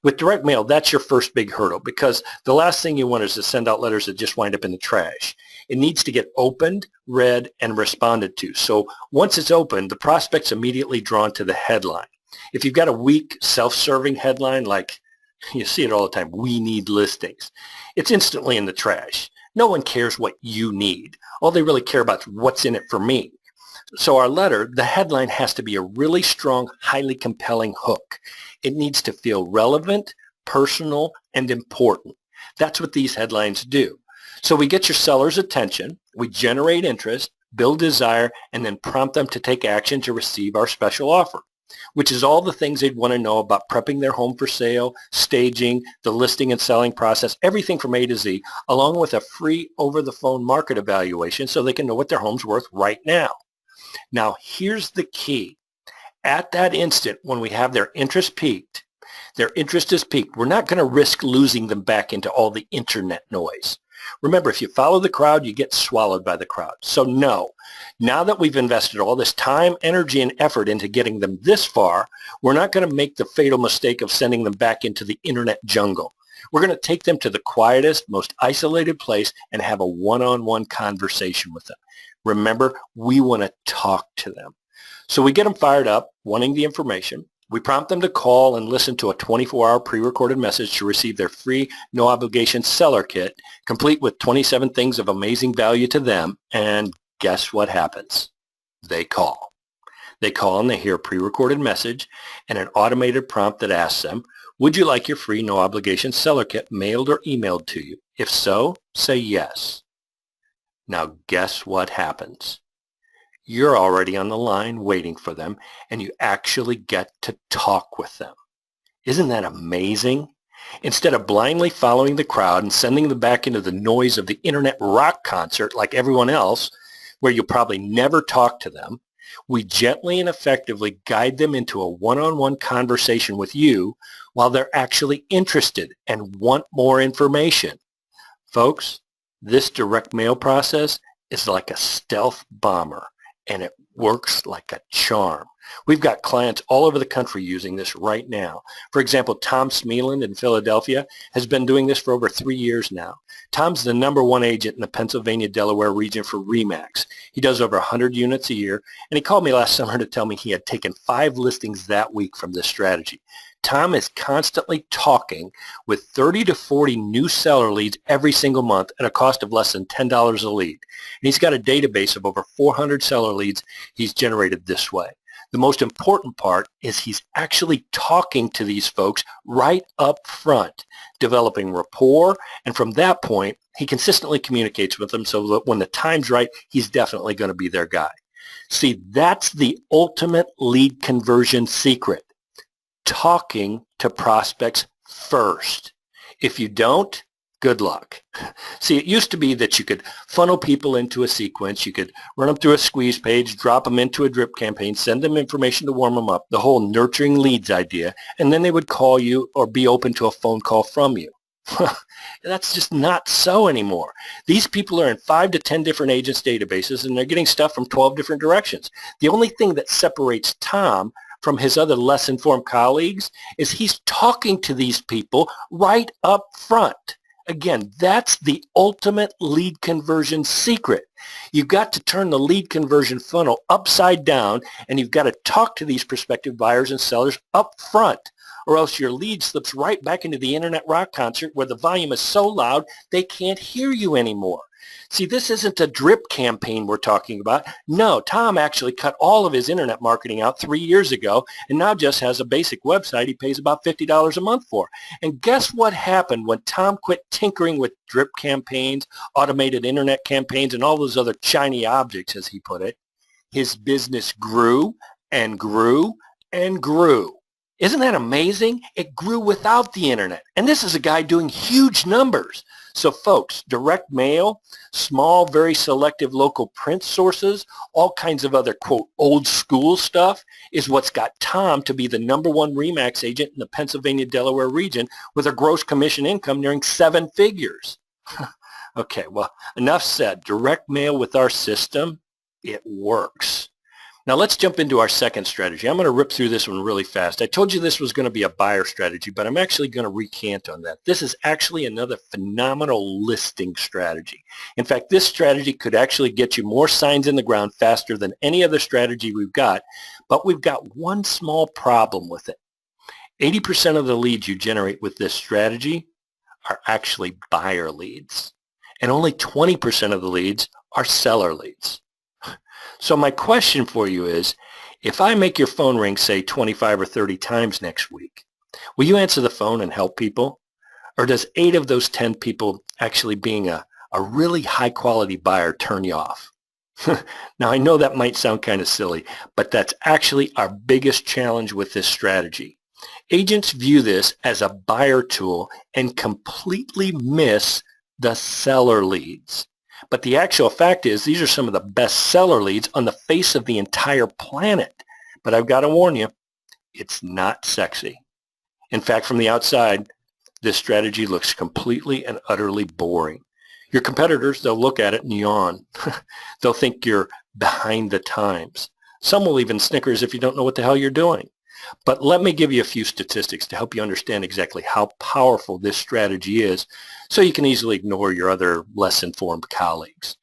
With direct mail, that's your first big hurdle because the last thing you want is to send out letters that just wind up in the trash. It needs to get opened, read, and responded to. So once it's opened, the prospect's immediately drawn to the headline. If you've got a weak, self-serving headline like you see it all the time, "We need listings," it's instantly in the trash. No one cares what you need. All they really care about is what's in it for me. So our letter, the headline has to be a really strong, highly compelling hook. It needs to feel relevant, personal, and important. That's what these headlines do. So we get your seller's attention, we generate interest, build desire, and then prompt them to take action to receive our special offer, which is all the things they'd want to know about prepping their home for sale, staging, the listing and selling process, everything from A to Z, along with a free over-the-phone market evaluation so they can know what their home's worth right now. Now, here's the key. At that instant, when we have their interest is piqued, we're not going to risk losing them back into all the internet noise. Remember, if you follow the crowd, you get swallowed by the crowd. So no, now that we've invested all this time, energy, and effort into getting them this far, we're not going to make the fatal mistake of sending them back into the internet jungle. We're going to take them to the quietest, most isolated place and have a one-on-one conversation with them. Remember, we want to talk to them. So we get them fired up, wanting the information. We prompt them to call and listen to a 24-hour pre-recorded message to receive their free, no-obligation seller kit, complete with 27 things of amazing value to them. And guess what happens? They call. They call and they hear a pre-recorded message and an automated prompt that asks them, "Would you like your free, no-obligation seller kit mailed or emailed to you? If so, say yes." Now, guess what happens? You're already on the line waiting for them, and you actually get to talk with them. Isn't that amazing? Instead of blindly following the crowd and sending them back into the noise of the internet rock concert like everyone else, where you'll probably never talk to them, we gently and effectively guide them into a one-on-one conversation with you while they're actually interested and want more information. Folks, this direct mail process is like a stealth bomber, and it works like a charm. We've got clients all over the country using this right now. For example, Tom Smeland in Philadelphia has been doing this for over 3 years now. Tom's the #1 agent in the Pennsylvania-Delaware region for RE/MAX. He does over 100 units a year, and he called me last summer to tell me he had taken 5 listings that week from this strategy. Tom is constantly talking with 30 to 40 new seller leads every single month at a cost of less than $10 a lead. And he's got a database of over 400 seller leads he's generated this way. The most important part is he's actually talking to these folks right up front, developing rapport, and from that point, he consistently communicates with them so that when the time's right, he's definitely going to be their guy. See, that's the ultimate lead conversion secret. Talking to prospects first. If you don't, good luck. See, it used to be that you could funnel people into a sequence. You could run them through a squeeze page, drop them into a drip campaign, send them information to warm them up, the whole nurturing leads idea, and then they would call you or be open to a phone call from you. That's just not so anymore. These people are in 5 to 10 different agents' databases, and they're getting stuff from 12 different directions. The only thing that separates Tom from his other less informed colleagues is he's talking to these people right up front. Again, that's the ultimate lead conversion secret. You've got to turn the lead conversion funnel upside down, and you've got to talk to these prospective buyers and sellers up front, or else your lead slips right back into the internet rock concert where the volume is so loud they can't hear you anymore. See, this isn't a drip campaign we're talking about. No, Tom actually cut all of his internet marketing out 3 years ago and now just has a basic website he pays about $50 a month for. And guess what happened when Tom quit tinkering with drip campaigns, automated internet campaigns, and all those other shiny objects, as he put it? His business grew and grew and grew. Isn't that amazing? It grew without the internet. And this is a guy doing huge numbers. So folks, direct mail, small, very selective local print sources, all kinds of other, quote, old school stuff is what's got Tom to be the #1 RE/MAX agent in the Pennsylvania-Delaware region with a gross commission income nearing 7 figures. Okay, well, enough said. Direct mail with our system, it works. Now let's jump into our second strategy. I'm going to rip through this one really fast. I told you this was going to be a buyer strategy, but I'm actually going to recant on that. This is actually another phenomenal listing strategy. In fact, this strategy could actually get you more signs in the ground faster than any other strategy we've got, but we've got one small problem with it. 80% of the leads you generate with this strategy are actually buyer leads, and only 20% of the leads are seller leads. So my question for you is, if I make your phone ring, say, 25 or 30 times next week, will you answer the phone and help people? Or does 8 of those 10 people actually being a really high-quality buyer turn you off? Now, I know that might sound kind of silly, but that's actually our biggest challenge with this strategy. Agents view this as a buyer tool and completely miss the seller leads. But the actual fact is these are some of the best seller leads on the face of the entire planet. But I've got to warn you, it's not sexy. In fact, from the outside, this strategy looks completely and utterly boring. Your competitors, they'll look at it and yawn. They'll think you're behind the times. Some will even snickers if you don't know what the hell you're doing. But let me give you a few statistics to help you understand exactly how powerful this strategy is so you can easily ignore your other less informed colleagues.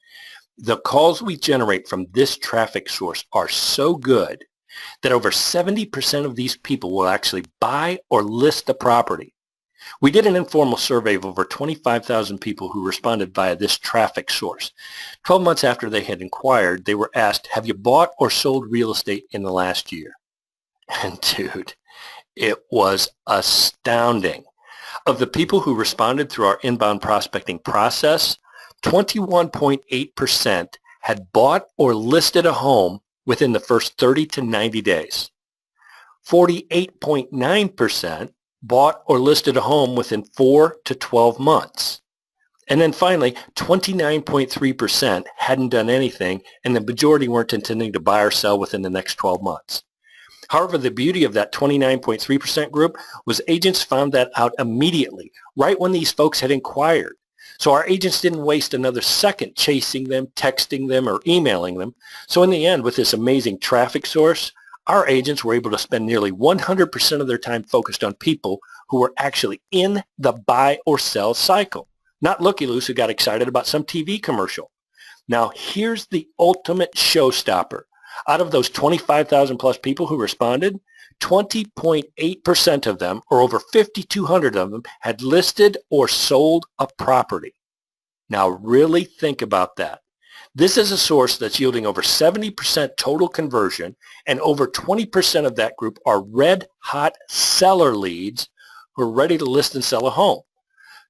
The calls we generate from this traffic source are so good that over 70% of these people will actually buy or list the property. We did an informal survey of over 25,000 people who responded via this traffic source. 12 months after they had inquired, they were asked, have you bought or sold real estate in the last year? And dude, it was astounding. Of the people who responded through our inbound prospecting process, 21.8% had bought or listed a home within the first 30 to 90 days. 48.9% bought or listed a home within 4 to 12 months. And then finally, 29.3% hadn't done anything, and the majority weren't intending to buy or sell within the next 12 months. However, the beauty of that 29.3% group was agents found that out immediately, right when these folks had inquired. So our agents didn't waste another second chasing them, texting them, or emailing them. So in the end, with this amazing traffic source, our agents were able to spend nearly 100% of their time focused on people who were actually in the buy or sell cycle, not looky-loos who got excited about some TV commercial. Now, here's the ultimate showstopper. Out of those 25,000 plus people who responded, 20.8% of them, or over 5,200 of them, had listed or sold a property. Now really think about that. This is a source that's yielding over 70% total conversion, and over 20% of that group are red hot seller leads who are ready to list and sell a home.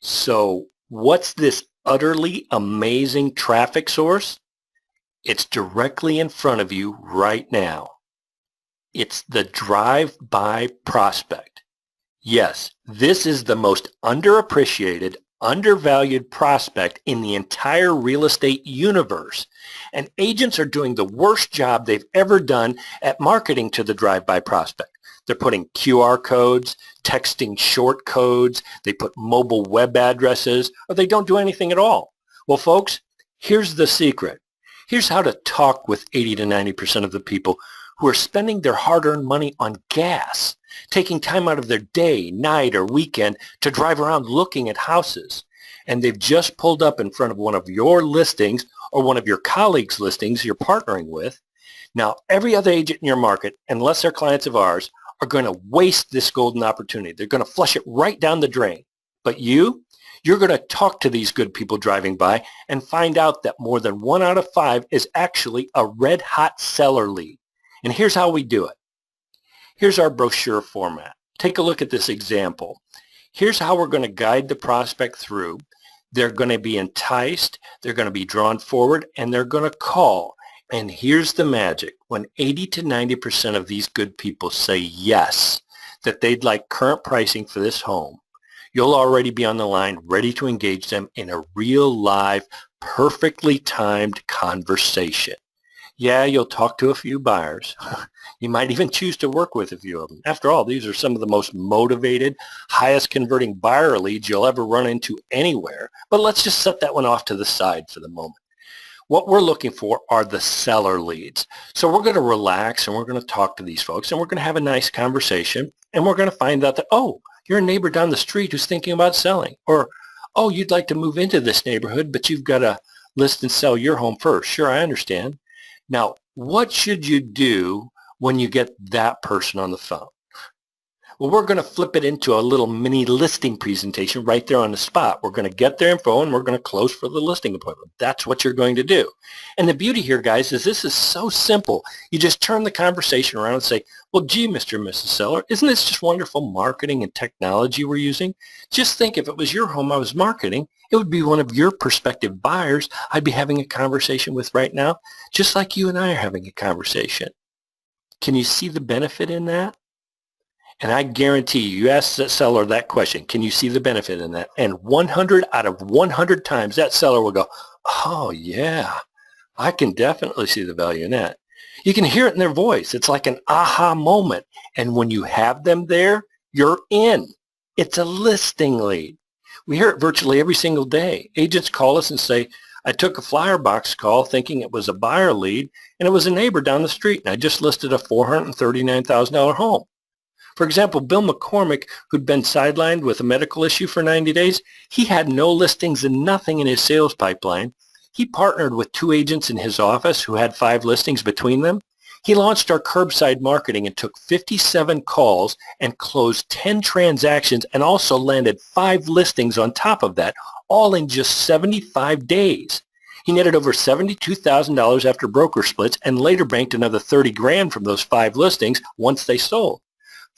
So what's this utterly amazing traffic source? It's directly in front of you right now. It's the drive-by prospect. Yes, this is the most underappreciated, undervalued prospect in the entire real estate universe. And agents are doing the worst job they've ever done at marketing to the drive-by prospect. They're putting QR codes, texting short codes, they put mobile web addresses, or they don't do anything at all. Well, folks, here's the secret. Here's how to talk with 80 to 90% of the people who are spending their hard-earned money on gas, taking time out of their day, night, or weekend to drive around looking at houses. And they've just pulled up in front of one of your listings or one of your colleagues' listings you're partnering with. Now, every other agent in your market, unless they're clients of ours, are going to waste this golden opportunity. They're going to flush it right down the drain. But you're going to talk to these good people driving by and find out that more than 1 out of 5 is actually a red-hot seller lead. And here's how we do it. Here's our brochure format. Take a look at this example. Here's how we're going to guide the prospect through. They're going to be enticed, they're going to be drawn forward, and they're going to call. And here's the magic. When 80 to 90% of these good people say yes, that they'd like current pricing for this home, you'll already be on the line ready to engage them in a real live, perfectly timed conversation. Yeah, you'll talk to a few buyers. You might even choose to work with a few of them. After all, these are some of the most motivated, highest converting buyer leads you'll ever run into anywhere. But let's just set that one off to the side for the moment. What we're looking for are the seller leads. So we're going to relax and we're going to talk to these folks and we're going to have a nice conversation and we're going to find out that, oh, you're a neighbor down the street who's thinking about selling. Or, oh, you'd like to move into this neighborhood, but you've got to list and sell your home first. Sure, I understand. Now, what should you do when you get that person on the phone? Well, we're going to flip it into a little mini listing presentation right there on the spot. We're going to get their info and we're going to close for the listing appointment. That's what you're going to do. And the beauty here, guys, is this is so simple. You just turn the conversation around and say, well, gee, Mr. and Mrs. Seller, isn't this just wonderful marketing and technology we're using? Just think, if it was your home I was marketing, it would be one of your prospective buyers I'd be having a conversation with right now, just like you and I are having a conversation. Can you see the benefit in that? And I guarantee you ask that seller that question, can you see the benefit in that? And 100 out of 100 times that seller will go, oh yeah, I can definitely see the value in that. You can hear it in their voice. It's like an aha moment. And when you have them there, you're in. It's a listing lead. We hear it virtually every single day. Agents call us and say, I took a flyer box call thinking it was a buyer lead, and it was a neighbor down the street, and I just listed a $439,000 home. For example, Bill McCormick, who'd been sidelined with a medical issue for 90 days, he had no listings and nothing in his sales pipeline. He partnered with 2 agents in his office who had 5 listings between them. He launched our curbside marketing and took 57 calls and closed 10 transactions and also landed 5 listings on top of that, all in just 75 days. He netted over $72,000 after broker splits and later banked another $30,000 from those 5 listings once they sold.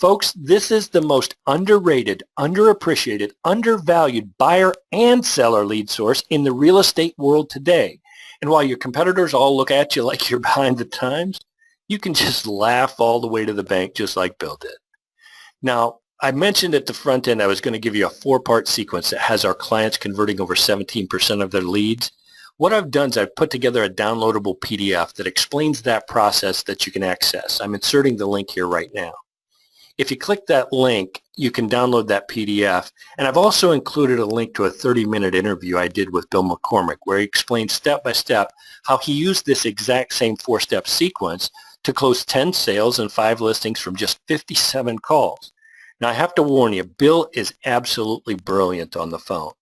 Folks, this is the most underrated, underappreciated, undervalued buyer and seller lead source in the real estate world today. And while your competitors all look at you like you're behind the times, you can just laugh all the way to the bank just like Bill did. Now, I mentioned at the front end I was going to give you a 4-part sequence that has our clients converting over 17% of their leads. What I've done is I've put together a downloadable PDF that explains that process that you can access. I'm inserting the link here right now. If you click that link, you can download that PDF. And I've also included a link to a 30-minute interview I did with Bill McCormick, where he explains step by step how he used this exact same 4-step sequence to close 10 sales and 5 listings from just 57 calls. Now, I have to warn you, Bill is absolutely brilliant on the phone.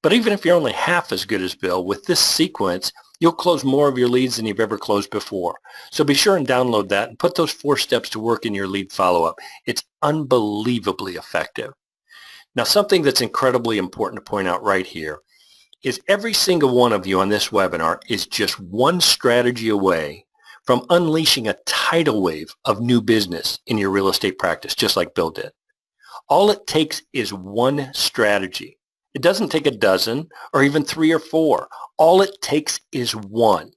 But even if you're only half as good as Bill, with this sequence, you'll close more of your leads than you've ever closed before. So be sure and download that and put those 4 steps to work in your lead follow-up. It's unbelievably effective. Now, something that's incredibly important to point out right here is every single one of you on this webinar is just one strategy away from unleashing a tidal wave of new business in your real estate practice, just like Bill did. All it takes is one strategy. It doesn't take a dozen or even 3 or 4. All it takes is one.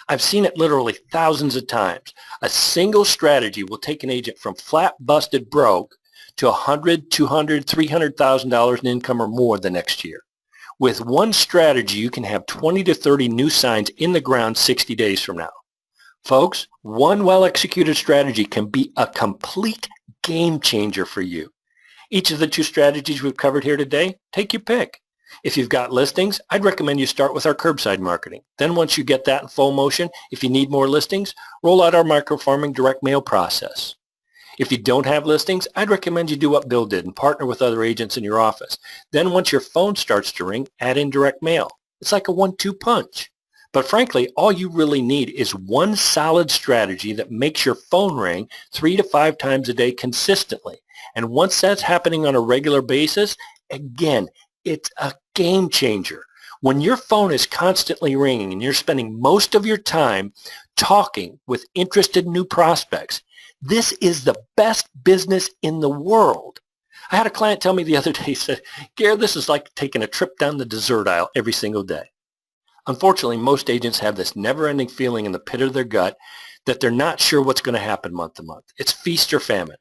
I've seen it literally thousands of times. A single strategy will take an agent from flat busted broke to $100,000, $200,000, $300,000 in income or more the next year. With one strategy, you can have 20 to 30 new signs in the ground 60 days from now. Folks, one well-executed strategy can be a complete game changer for you. Each of the 2 strategies we've covered here today, take your pick. If you've got listings, I'd recommend you start with our curbside marketing. Then once you get that in full motion, if you need more listings, roll out our microfarming direct mail process. If you don't have listings, I'd recommend you do what Bill did and partner with other agents in your office. Then once your phone starts to ring, add in direct mail. It's like a 1-2 punch. But frankly, all you really need is one solid strategy that makes your phone ring 3 to 5 times a day consistently. And once that's happening on a regular basis, again, it's a game changer. When your phone is constantly ringing and you're spending most of your time talking with interested new prospects, this is the best business in the world. I had a client tell me the other day, he said, Gare, this is like taking a trip down the dessert aisle every single day. Unfortunately, most agents have this never-ending feeling in the pit of their gut that they're not sure what's going to happen month to month. It's feast or famine.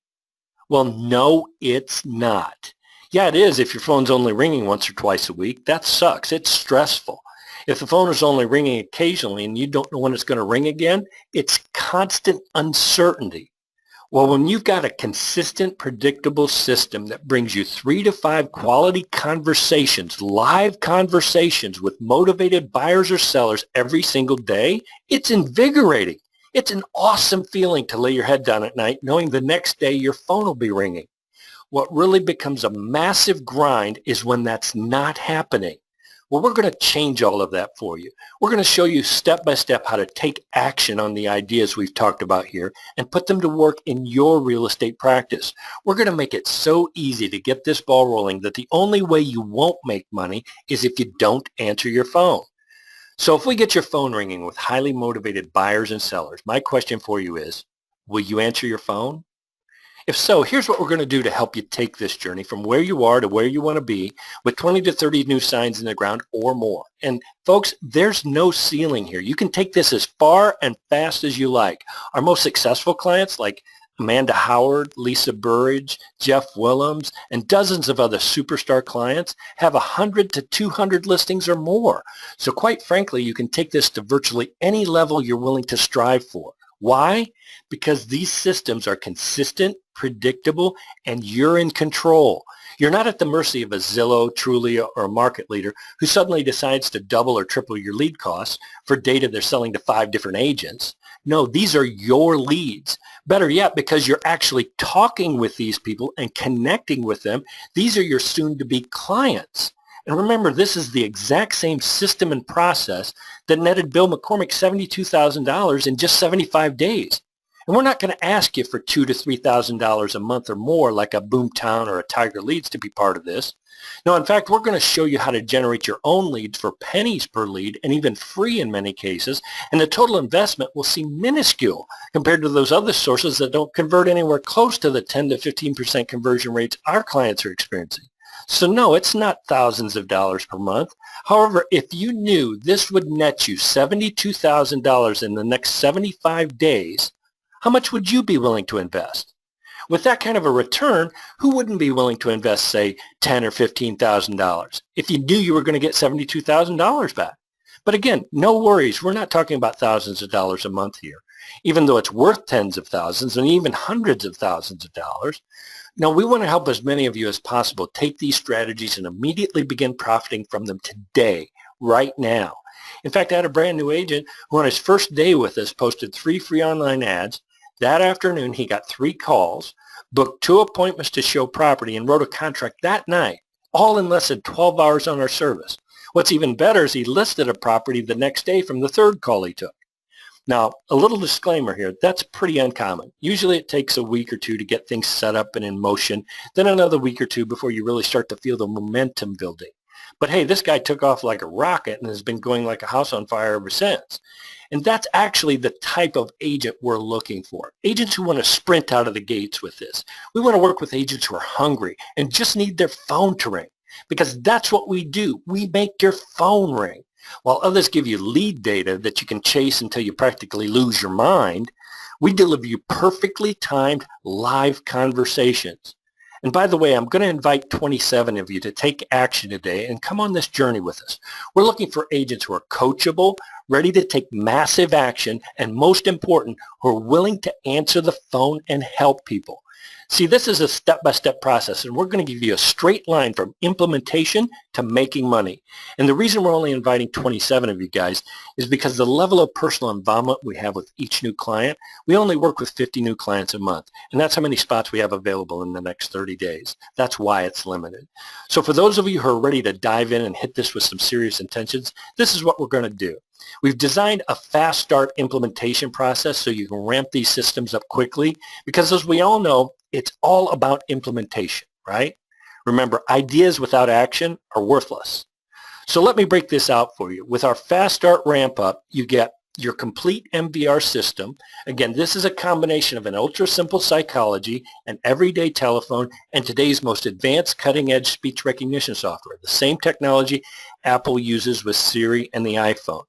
Well, no, it's not. Yeah, it is if your phone's only ringing once or twice a week. That sucks. It's stressful. If the phone is only ringing occasionally and you don't know when it's going to ring again, it's constant uncertainty. Well, when you've got a consistent, predictable system that brings you 3 to 5 quality conversations, live conversations with motivated buyers or sellers every single day, it's invigorating. It's an awesome feeling to lay your head down at night knowing the next day your phone will be ringing. What really becomes a massive grind is when that's not happening. Well, we're going to change all of that for you. We're going to show you step by step how to take action on the ideas we've talked about here and put them to work in your real estate practice. We're going to make it so easy to get this ball rolling that the only way you won't make money is if you don't answer your phone. So if we get your phone ringing with highly motivated buyers and sellers, my question for you is, will you answer your phone? If so, here's what we're going to do to help you take this journey from where you are to where you want to be with 20 to 30 new signs in the ground or more. And folks, there's no ceiling here. You can take this as far and fast as you like. Our most successful clients like Amanda Howard, Lisa Burridge, Jeff Willems, and dozens of other superstar clients have 100 to 200 listings or more. So quite frankly, you can take this to virtually any level you're willing to strive for. Why? Because these systems are consistent, predictable, and you're in control. You're not at the mercy of a Zillow, Trulia, or a market leader who suddenly decides to double or triple your lead costs for data they're selling to 5 different agents. No, these are your leads. Better yet, because you're actually talking with these people and connecting with them, these are your soon-to-be clients. And remember, this is the exact same system and process that netted Bill McCormick $72,000 in just 75 days. And we're not going to ask you for $2,000 to $3,000 a month or more like a Boomtown or a Tiger Leads to be part of this. No, in fact, we're going to show you how to generate your own leads for pennies per lead and even free in many cases. And the total investment will seem minuscule compared to those other sources that don't convert anywhere close to the 10 to 15% conversion rates our clients are experiencing. So no, it's not thousands of dollars per month. However, if you knew this would net you $72,000 in the next 75 days, how much would you be willing to invest? With that kind of a return, who wouldn't be willing to invest, say, $10,000 or $15,000 if you knew you were going to get $72,000 back? But again, no worries. We're not talking about thousands of dollars a month here, even though it's worth tens of thousands and even hundreds of thousands of dollars. No, we want to help as many of you as possible take these strategies and immediately begin profiting from them today, right now. In fact, I had a brand new agent who on his first day with us posted 3 free online ads. That afternoon, he got 3 calls, booked 2 appointments to show property, and wrote a contract that night, all in less than 12 hours on our service. What's even better is he listed a property the next day from the 3rd call he took. Now, a little disclaimer here, that's pretty uncommon. Usually it takes a week or 2 to get things set up and in motion, then another week or 2 before you really start to feel the momentum building. But hey, this guy took off like a rocket and has been going like a house on fire ever since. And that's actually the type of agent we're looking for. Agents who want to sprint out of the gates with this. We want to work with agents who are hungry and just need their phone to ring, because that's what we do. We make your phone ring. While others give you lead data that you can chase until you practically lose your mind, we deliver you perfectly timed live conversations. And by the way, I'm going to invite 27 of you to take action today and come on this journey with us. We're looking for agents who are coachable, ready to take massive action, and most important, who are willing to answer the phone and help people. See, this is a step-by-step process, and we're going to give you a straight line from implementation to making money. And the reason we're only inviting 27 of you guys is because the level of personal involvement we have with each new client, we only work with 50 new clients a month, and that's how many spots we have available in the next 30 days. That's why it's limited. So for those of you who are ready to dive in and hit this with some serious intentions, this is what we're going to do. We've designed a fast start implementation process so you can ramp these systems up quickly, because as we all know, it's all about implementation, right? Remember, ideas without action are worthless. So let me break this out for you. With our fast start ramp up, you get your complete MVR system. Again, this is a combination of an ultra simple psychology, an everyday telephone, and today's most advanced cutting edge speech recognition software, the same technology Apple uses with Siri and the iPhone.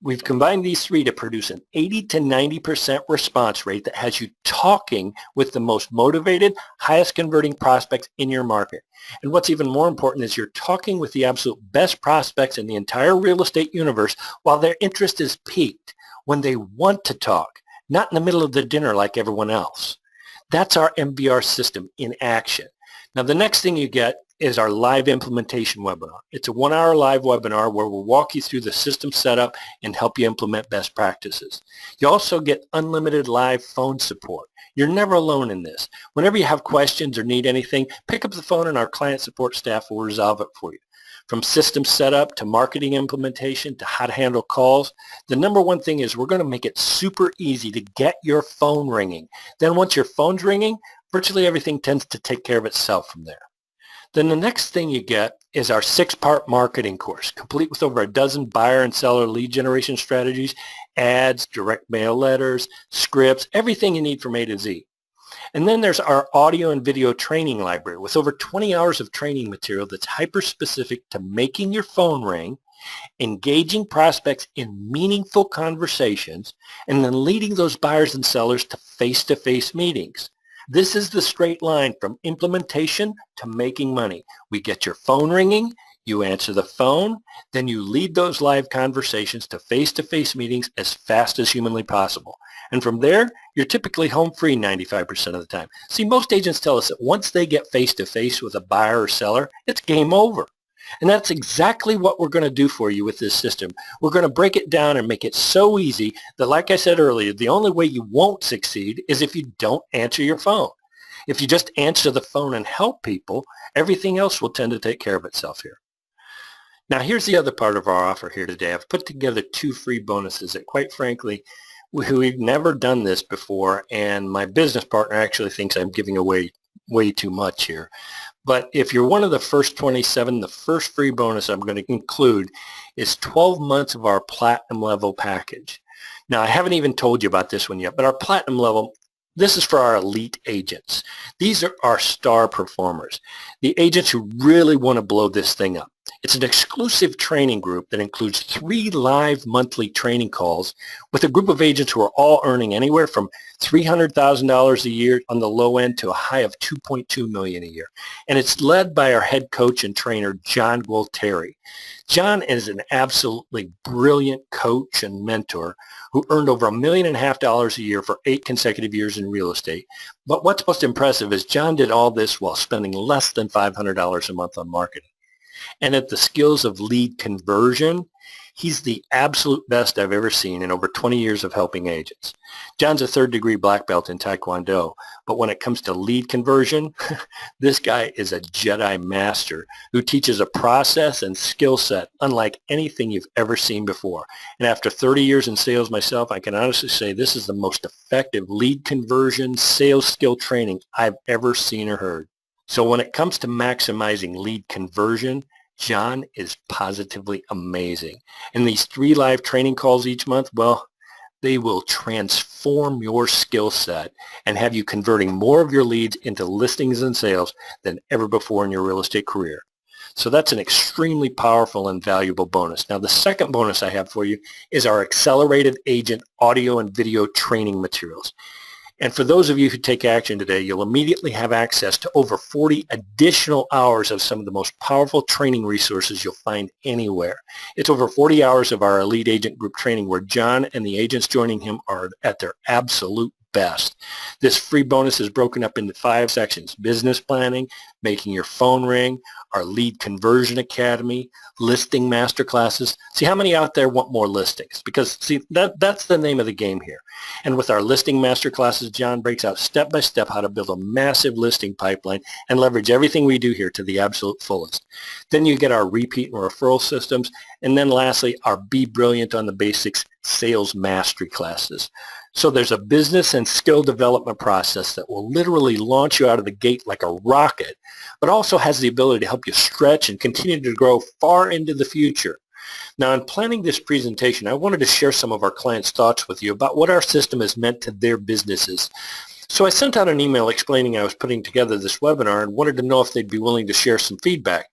We've combined these three to produce an 80 to 90% response rate that has you talking with the most motivated, highest converting prospects in your market. And what's even more important is you're talking with the absolute best prospects in the entire real estate universe while their interest is piqued, when they want to talk, not in the middle of the dinner like everyone else. That's our MVR system in action. Now, the next thing you get is our live implementation webinar. It's a 1-hour live webinar where we'll walk you through the system setup and help you implement best practices. You also get unlimited live phone support. You're never alone in this. Whenever you have questions or need anything, pick up the phone and our client support staff will resolve it for you. From system setup to marketing implementation to how to handle calls, the number one thing is we're going to make it super easy to get your phone ringing. Then once your phone's ringing, virtually everything tends to take care of itself from there. Then the next thing you get is our 6-part marketing course, complete with over a dozen buyer and seller lead generation strategies, ads, direct mail letters, scripts, everything you need from A to Z. And then there's our audio and video training library with over 20 hours of training material that's hyper-specific to making your phone ring, engaging prospects in meaningful conversations, and then leading those buyers and sellers to face-to-face meetings. This is the straight line from implementation to making money. We get your phone ringing, you answer the phone, then you lead those live conversations to face-to-face meetings as fast as humanly possible. And from there, you're typically home free 95% of the time. See, most agents tell us that once they get face-to-face with a buyer or seller, it's game over. And that's exactly what we're going to do for you with this system. We're going to break it down and make it so easy that, like I said earlier, the only way you won't succeed is if you don't answer your phone. If you just answer the phone and help people, everything else will tend to take care of itself here. Now, here's the other part of our offer here today. I've put together 2 free bonuses that, quite frankly, we've never done this before, and my business partner actually thinks I'm giving away way too much here. But if you're one of the first 27, the first free bonus I'm going to include is 12 months of our platinum level package. Now, I haven't even told you about this one yet, but our platinum level, this is for our elite agents. These are our star performers, the agents who really want to blow this thing up. It's an exclusive training group that includes 3 live monthly training calls with a group of agents who are all earning anywhere from $300,000 a year on the low end to a high of $2.2 million a year. And it's led by our head coach and trainer, John Gualtieri. John is an absolutely brilliant coach and mentor who earned over $1.5 million a year for 8 consecutive years in real estate. But what's most impressive is John did all this while spending less than $500 a month on marketing. And at the skills of lead conversion, he's the absolute best I've ever seen in over 20 years of helping agents. John's a 3rd-degree black belt in Taekwondo, but when it comes to lead conversion, this guy is a Jedi master who teaches a process and skill set unlike anything you've ever seen before. And after 30 years in sales myself, I can honestly say this is the most effective lead conversion sales skill training I've ever seen or heard. So when it comes to maximizing lead conversion, John is positively amazing. And these 3 live training calls each month, well, they will transform your skill set and have you converting more of your leads into listings and sales than ever before in your real estate career. So that's an extremely powerful and valuable bonus. Now, the second bonus I have for you is our Accelerated Agent audio and video training materials. And for those of you who take action today, you'll immediately have access to over 40 additional hours of some of the most powerful training resources you'll find anywhere. It's over 40 hours of our Elite Agent Group training where John and the agents joining him are at their absolute best. This free bonus is broken up into 5 sections: business planning, making your phone ring, our lead conversion academy, listing masterclasses. See, how many out there want more listings? Because see, that's the name of the game here. And with our listing masterclasses, John breaks out step by step how to build a massive listing pipeline and leverage everything we do here to the absolute fullest. Then you get our repeat and referral systems. And then lastly, our Be Brilliant on the Basics sales mastery classes. So there's a business and skill development process that will literally launch you out of the gate like a rocket, but also has the ability to help you stretch and continue to grow far into the future. Now, in planning this presentation, I wanted to share some of our clients' thoughts with you about what our system has meant to their businesses. So I sent out an email explaining I was putting together this webinar and wanted to know if they'd be willing to share some feedback.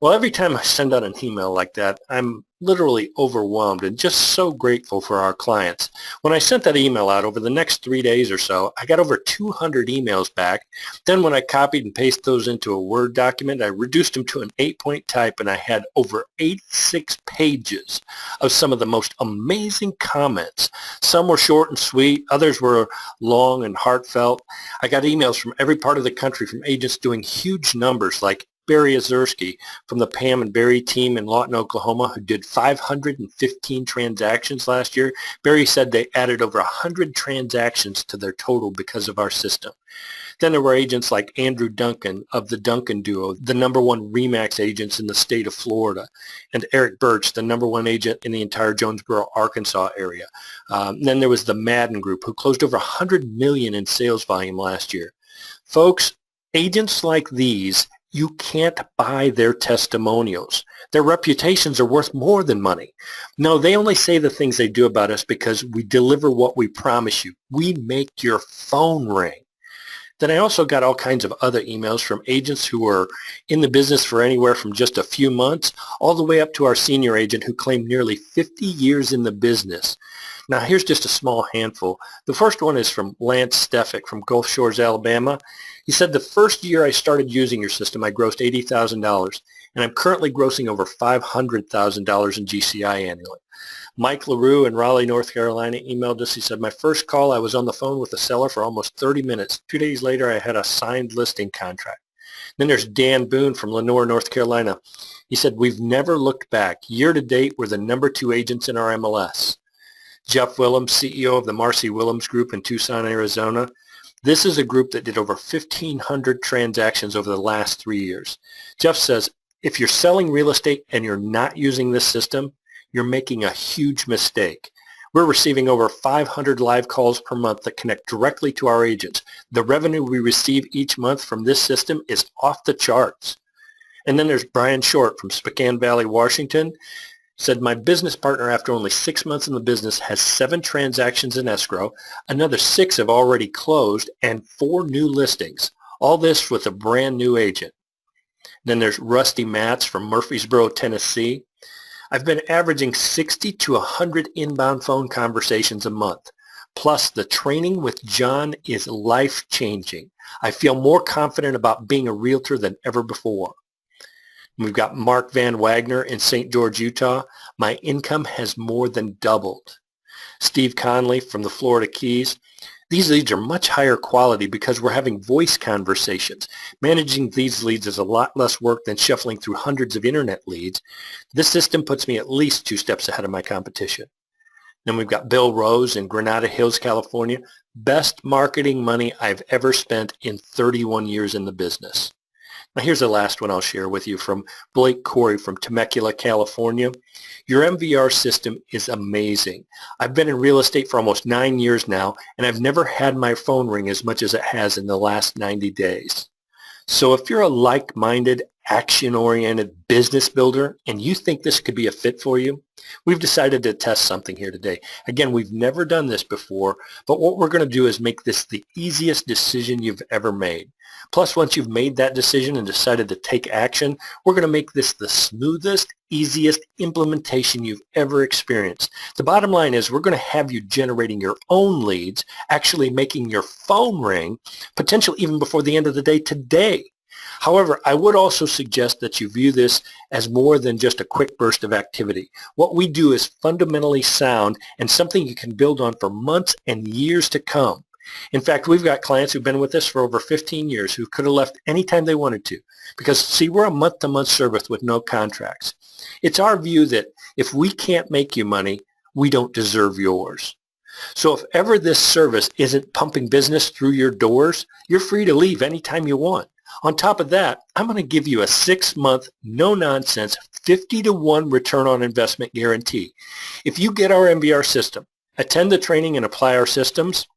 Well, every time I send out an email like that, I'm literally overwhelmed and just so grateful for our clients. When I sent that email out over the next 3 days or so, I got over 200 emails back. Then when I copied and pasted those into a Word document, I reduced them to an 8-point type, and I had over 86 pages of some of the most amazing comments. Some were short and sweet. Others were long and heartfelt. I got emails from every part of the country from agents doing huge numbers like Barry Ozerski from the Pam and Barry team in Lawton, Oklahoma, who did 515 transactions last year. Barry said they added over 100 transactions to their total because of our system. Then there were agents like Andrew Duncan of the Duncan Duo, the #1 RE/MAX agents in the state of Florida, and Eric Birch, the #1 agent in the entire Jonesboro, Arkansas area. Then there was the Madden Group, who closed over $100 million in sales volume last year. Folks, agents like these, you can't buy their testimonials. Their reputations are worth more than money. No, they only say the things they do about us because we deliver what we promise you. We make your phone ring. Then I also got all kinds of other emails from agents who were in the business for anywhere from just a few months all the way up to our senior agent who claimed nearly 50 years in the business. Now, here's just a small handful. The first one is from Lance Stefik from Gulf Shores, Alabama. He said, the first year I started using your system, I grossed $80,000, and I'm currently grossing over $500,000 in GCI annually. Mike LaRue in Raleigh, North Carolina emailed us. He said, my first call, I was on the phone with the seller for almost 30 minutes. 2 days later, I had a signed listing contract. Then there's Dan Boone from Lenoir, North Carolina. He said, we've never looked back. Year to date, we're the #2 agents in our MLS. Jeff Willems, CEO of the Marcy Willems Group in Tucson, Arizona. This is a group that did over 1,500 transactions over the last 3 years. Jeff says, if you're selling real estate and you're not using this system, you're making a huge mistake. We're receiving over 500 live calls per month that connect directly to our agents. The revenue we receive each month from this system is off the charts. And then there's Brian Short from Spokane Valley, Washington. Said, my business partner, after only 6 months in the business, has 7 transactions in escrow. Another 6 have already closed and 4 new listings. All this with a brand new agent. Then there's Rusty Matz from Murfreesboro, Tennessee. I've been averaging 60 to 100 inbound phone conversations a month. Plus, the training with John is life-changing. I feel more confident about being a realtor than ever before. We've got Mark Van Wagner in St. George, Utah. My income has more than doubled. Steve Conley from the Florida Keys. These leads are much higher quality because we're having voice conversations. Managing these leads is a lot less work than shuffling through hundreds of internet leads. This system puts me at least 2 steps ahead of my competition. Then we've got Bill Rose in Granada Hills, California. Best marketing money I've ever spent in 31 years in the business. Now, here's the last one I'll share with you from Blake Corey from Temecula, California. Your MVR system is amazing. I've been in real estate for almost 9 years now, and I've never had my phone ring as much as it has in the last 90 days. So if you're a like-minded, action-oriented business builder and you think this could be a fit for you, we've decided to test something here today. Again, we've never done this before, but what we're going to do is make this the easiest decision you've ever made. Plus, once you've made that decision and decided to take action, we're going to make this the smoothest, easiest implementation you've ever experienced. The bottom line is we're going to have you generating your own leads, actually making your phone ring, potentially even before the end of the day today. However, I would also suggest that you view this as more than just a quick burst of activity. What we do is fundamentally sound and something you can build on for months and years to come. In fact, we've got clients who've been with us for over 15 years who could have left anytime they wanted to because, see, we're a month-to-month service with no contracts. It's our view that if we can't make you money, we don't deserve yours. So if ever this service isn't pumping business through your doors, you're free to leave anytime you want. On top of that, I'm going to give you a 6-month, no-nonsense, 50-to-1 return on investment guarantee. If you get our MBR system, attend the training and apply our systems,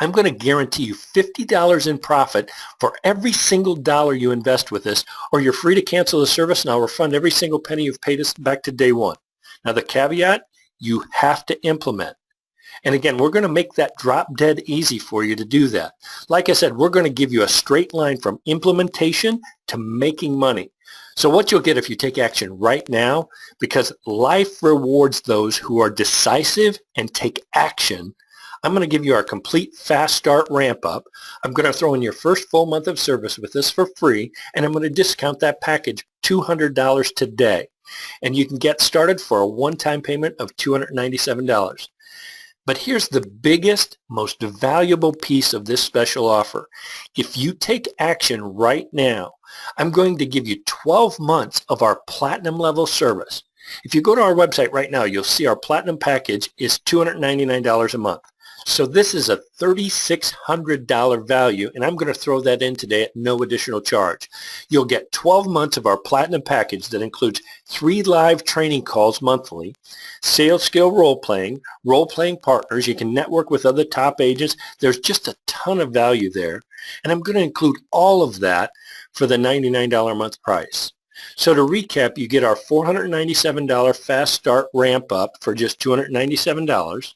I'm going to guarantee you $50 in profit for every single dollar you invest with us, or you're free to cancel the service and I'll refund every single penny you've paid us back to day one. Now the caveat, you have to implement. And again, we're going to make that drop dead easy for you to do that. Like I said, we're going to give you a straight line from implementation to making money. So what you'll get if you take action right now, because life rewards those who are decisive and take action, I'm going to give you our complete fast start ramp up. I'm going to throw in your first full month of service with us for free, and I'm going to discount that package $200 today. And you can get started for a one-time payment of $297. But here's the biggest, most valuable piece of this special offer. If you take action right now, I'm going to give you 12 months of our platinum level service. If you go to our website right now, you'll see our platinum package is $299 a month. So this is a $3,600 value, and I'm going to throw that in today at no additional charge. You'll get 12 months of our platinum package that includes 3 live training calls monthly, sales skill role-playing partners. You can network with other top agents. There's just a ton of value there, and I'm going to include all of that for the $99 a month price. So to recap, you get our $497 fast start ramp up for just $297.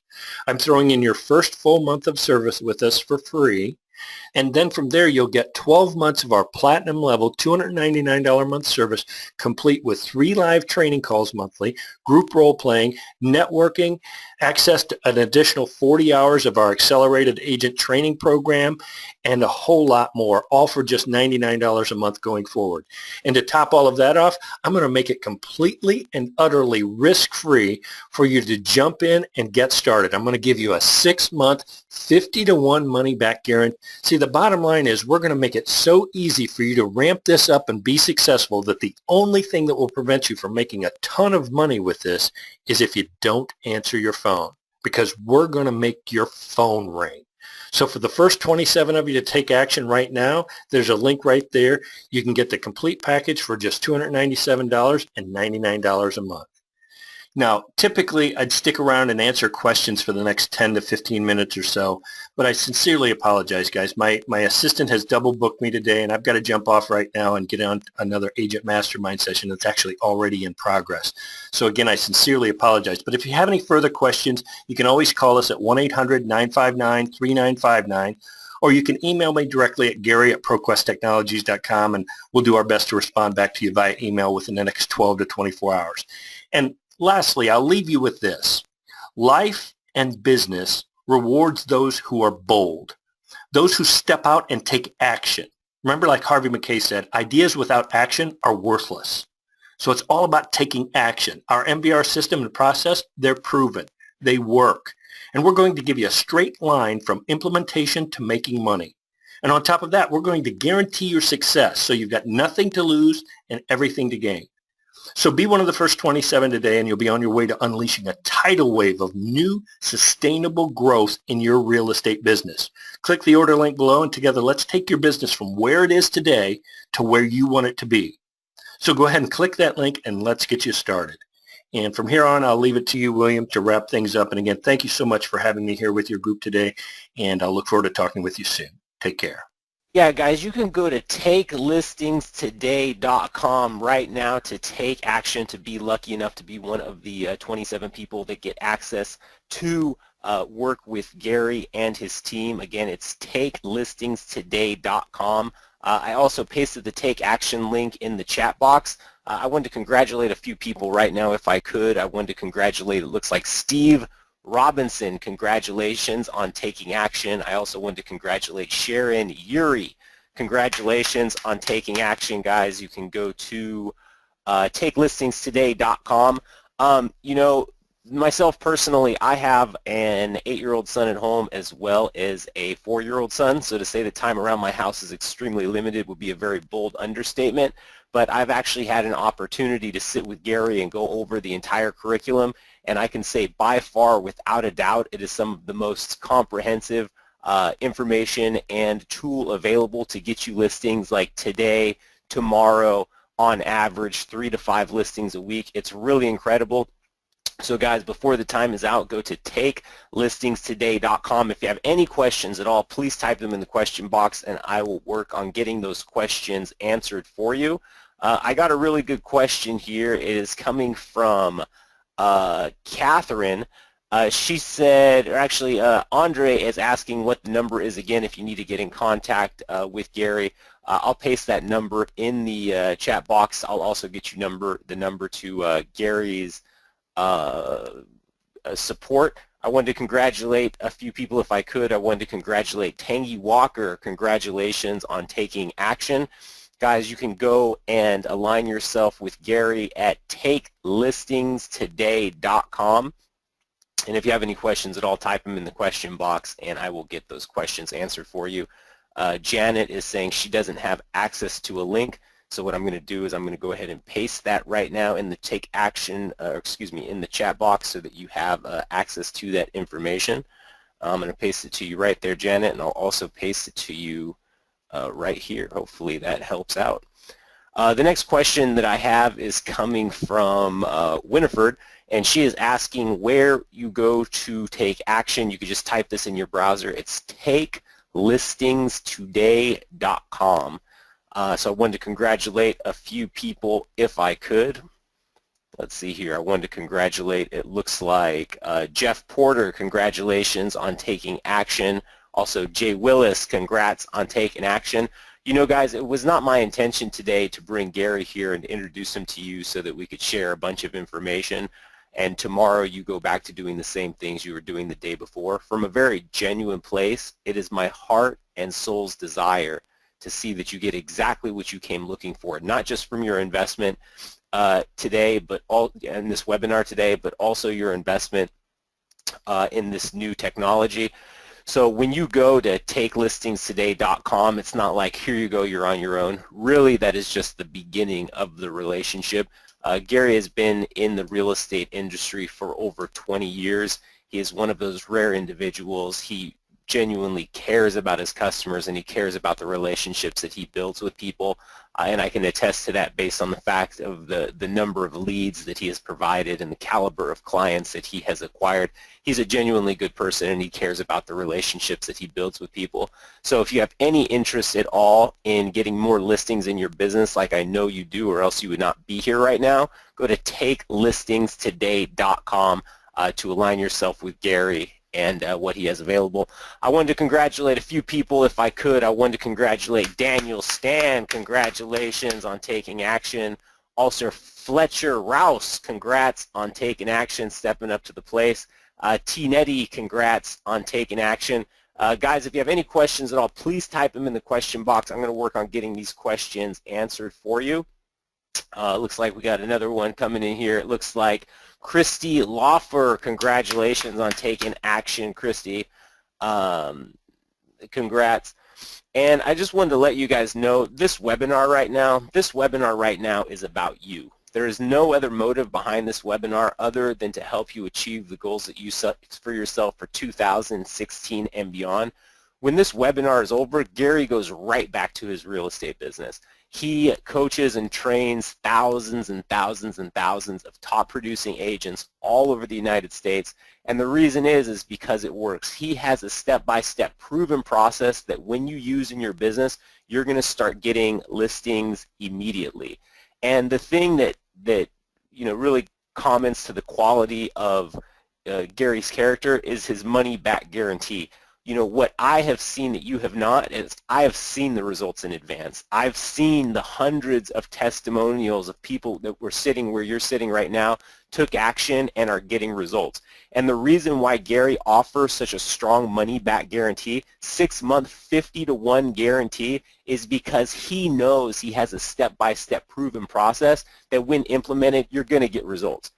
I'm throwing in your first full month of service with us for free. And then from there, you'll get 12 months of our platinum level $299 a month service, complete with 3 live training calls monthly, group role playing, networking, access to an additional 40 hours of our accelerated agent training program, and a whole lot more, all for just $99 a month going forward. And to top all of that off, I'm going to make it completely and utterly risk-free for you to jump in and get started. I'm going to give you a 6-month, 50-to-1 money-back guarantee. See, the bottom line is we're going to make it so easy for you to ramp this up and be successful that the only thing that will prevent you from making a ton of money with this is if you don't answer your phone, because we're going to make your phone ring. So for the first 27 of you to take action right now, there's a link right there. You can get the complete package for just $297 and $99 a month. Now, typically, I'd stick around and answer questions for the next 10 to 15 minutes or so, but I sincerely apologize, guys. My assistant has double booked me today, and I've got to jump off right now and get on another Agent Mastermind session that's actually already in progress. So again, I sincerely apologize. But if you have any further questions, you can always call us at 1-800-959-3959, or you can email me directly at gary@proquesttechnologies.com, and we'll do our best to respond back to you via email within the next 12 to 24 hours. And lastly, I'll leave you with this. Life and business rewards those who are bold, those who step out and take action. Remember, like Harvey McKay said, ideas without action are worthless. So it's all about taking action. Our MBR system and process, they're proven. They work. And we're going to give you a straight line from implementation to making money. And on top of that, we're going to guarantee your success. So you've got nothing to lose and everything to gain. So be one of the first 27 today, and you'll be on your way to unleashing a tidal wave of new, sustainable growth in your real estate business. Click the order link below, and together let's take your business from where it is today to where you want it to be. So go ahead and click that link, and let's get you started. And from here on, I'll leave it to you, William, to wrap things up. And again, thank you so much for having me here with your group today, and I'll look forward to talking with you soon. Take care. Yeah, guys, you can go to takelistingstoday.com right now to take action, to be lucky enough to be one of the 27 people that get access to work with Gary and his team. Again, it's takelistingstoday.com. I also pasted the Take Action link in the chat box. I wanted to congratulate a few people right now if I could. I wanted to congratulate, it looks like Steve Robinson, congratulations on taking action. I also want to congratulate Sharon Yuri. Congratulations on taking action, guys. You can go to takelistingstoday.com. You know, myself personally, I have an 8-year-old son at home as well as a 4-year-old son, so to say the time around my house is extremely limited would be a very bold understatement, but I've actually had an opportunity to sit with Gary and go over the entire curriculum, and I can say by far, without a doubt, it is some of the most comprehensive information and tool available to get you listings like today, tomorrow, on average 3 to 5 listings a week. It's really incredible. So guys, before the time is out, go to takelistingstoday.com. If you have any questions at all, please type them in the question box and I will work on getting those questions answered for you. I got a really good question here. It is coming from Catherine. She said, or actually Andre is asking what the number is again if you need to get in contact with Gary. I'll paste that number in the chat box. I'll also get you the number to Gary's support. I wanted to congratulate a few people if I could. I wanted to congratulate Tangy Walker. Congratulations on taking action. Guys, you can go and align yourself with Gary at takelistingstoday.com. And if you have any questions at all, type them in the question box and I will get those questions answered for you. Janet is saying she doesn't have access to a link. So what I'm going to do is I'm going to go ahead and paste that right now in the take action, in the chat box so that you have access to that information. I'm going to paste it to you right there, Janet, and I'll also paste it to you right here. Hopefully that helps out. The next question that I have is coming from Winifred, and she is asking where you go to take action. You could just type this in your browser. It's takelistingstoday.com. So I wanted to congratulate a few people if I could. Let's see here. I wanted to congratulate, it looks like Jeff Porter, congratulations on taking action. Also Jay Willis, congrats on taking action. You know, guys, it was not my intention today to bring Gary here and introduce him to you so that we could share a bunch of information and tomorrow you go back to doing the same things you were doing the day before. From a very genuine place, it is my heart and soul's desire to see that you get exactly what you came looking for, not just from your investment today, but in this webinar today, but also your investment in this new technology. So when you go to takelistingstoday.com, it's not like, here you go, you're on your own. Really, that is just the beginning of the relationship. Gary has been in the real estate industry for over 20 years. He is one of those rare individuals. He genuinely cares about his customers and he cares about the relationships that he builds with people. And I can attest to that based on the fact of the number of leads that he has provided and the caliber of clients that he has acquired. He's a genuinely good person and he cares about the relationships that he builds with people. So if you have any interest at all in getting more listings in your business, like I know you do, or else you would not be here right now, go to takelistingstoday.com to align yourself with Gary and what he has available. I wanted to congratulate a few people if I could. I wanted to congratulate Daniel Stan. Congratulations on taking action. Also Fletcher Rouse, congrats on taking action, stepping up to the place. T. Nettie, congrats on taking action. Guys, if you have any questions at all, please type them in the question box. I'm going to work on getting these questions answered for you. Looks like we got another one coming in here. It looks like Christy Lawfer, congratulations on taking action, Christy. Congrats. And I just wanted to let you guys know this webinar right now is about you. There is no other motive behind this webinar other than to help you achieve the goals that you set for yourself for 2016 and beyond. When this webinar is over, Gary goes right back to his real estate business. He coaches and trains thousands and thousands and thousands of top producing agents all over the United States, and the reason is because it works. He has a step-by-step proven process that when you use in your business, you're going to start getting listings immediately. And the thing that really comments to the quality of Gary's character is his money back guarantee. What I have seen that you have not is I have seen the results in advance. I've seen the hundreds of testimonials of people that were sitting where you're sitting right now, took action, and are getting results. And the reason why Gary offers such a strong money back guarantee, 6-month 50-to-1 guarantee, is because he knows he has a step-by-step proven process that when implemented, you're going to get results.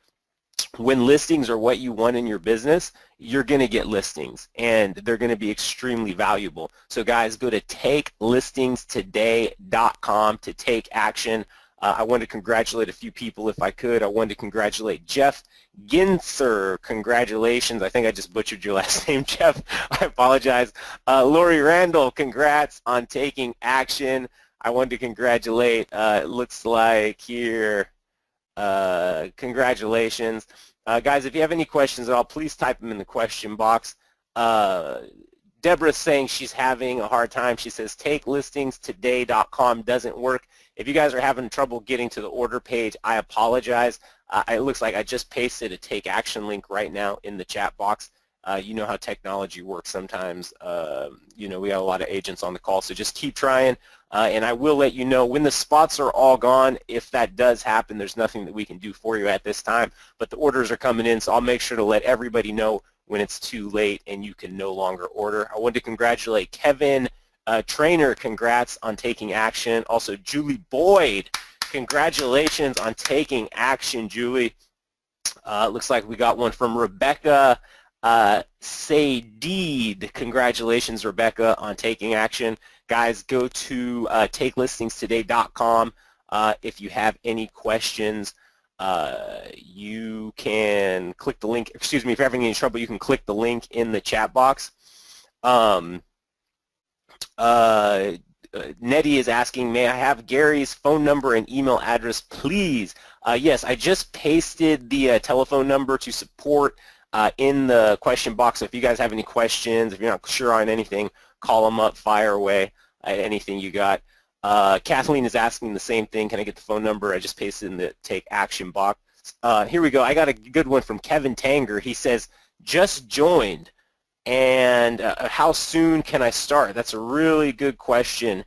When listings are what you want in your business, you're going to get listings, and they're going to be extremely valuable. So guys, go to takelistingstoday.com to take action. I want to congratulate a few people if I could. I wanted to congratulate Jeff Ginser. Congratulations. I think I just butchered your last name, Jeff. I apologize. Lori Randall, congrats on taking action. I wanted to congratulate, it looks like here, congratulations. Guys, if you have any questions at all, please type them in the question box. Deborah's saying she's having a hard time. She says takelistingstoday.com doesn't work. If you guys are having trouble getting to the order page, I apologize. It looks like I just pasted a take action link right now in the chat box. You know how technology works sometimes. We got a lot of agents on the call, so just keep trying. And I will let you know when the spots are all gone. If that does happen, there's nothing that we can do for you at this time, but the orders are coming in, so I'll make sure to let everybody know when it's too late and you can no longer order. I want to congratulate Kevin Trainer. Congrats on taking action. Also, Julie Boyd, congratulations on taking action, Julie. Looks like we got one from Rebecca Sadeed. Congratulations, Rebecca, on taking action. Guys, go to takelistingstoday.com. If you have any questions, you can click the link. Excuse me, if you're having any trouble, you can click the link in the chat box. Nettie is asking, may I have Gary's phone number and email address, please? Yes, I just pasted the telephone number to support in the question box. So if you guys have any questions, if you're not sure on anything, call them up, fire away, anything you got. Kathleen is asking the same thing. Can I get the phone number? I just pasted in the take action box. Here we go. I got a good one from Kevin Tanger. He says, just joined, and how soon can I start? That's a really good question.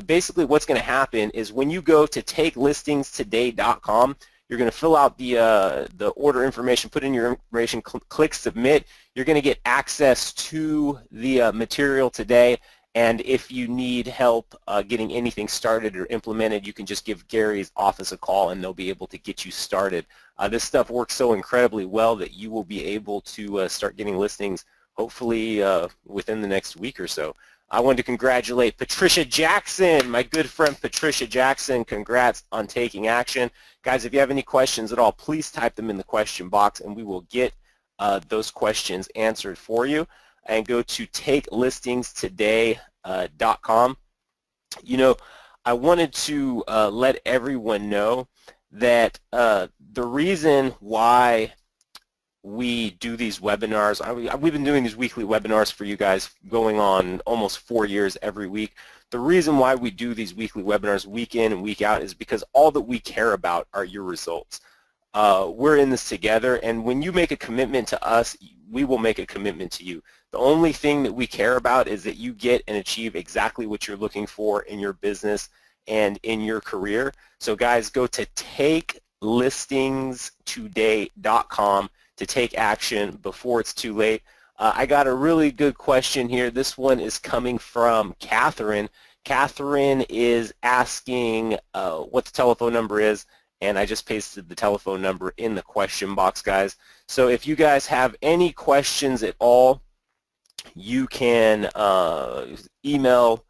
Basically what's going to happen is when you go to takelistingstoday.com, you're going to fill out the order information, put in your information, click submit. You're going to get access to the material today, and if you need help getting anything started or implemented, you can just give Gary's office a call and they'll be able to get you started. This stuff works so incredibly well that you will be able to start getting listings hopefully within the next week or so. I wanted to congratulate Patricia Jackson, my good friend Patricia Jackson. Congrats on taking action. Guys, if you have any questions at all, please type them in the question box and we will get those questions answered for you. And go to takelistingstoday.com. I wanted to let everyone know that the reason why we do these webinars, we've been doing these weekly webinars for you guys going on almost 4 years every week. The reason why we do these weekly webinars week in and week out is because all that we care about are your results. We're in this together, and when you make a commitment to us, we will make a commitment to you. The only thing that we care about is that you get and achieve exactly what you're looking for in your business and in your career. So guys, go to takelistingstoday.com to take action before it's too late. I got a really good question here. This one is coming from Catherine. Catherine is asking what the telephone number is, and I just pasted the telephone number in the question box, guys. So if you guys have any questions at all, you can email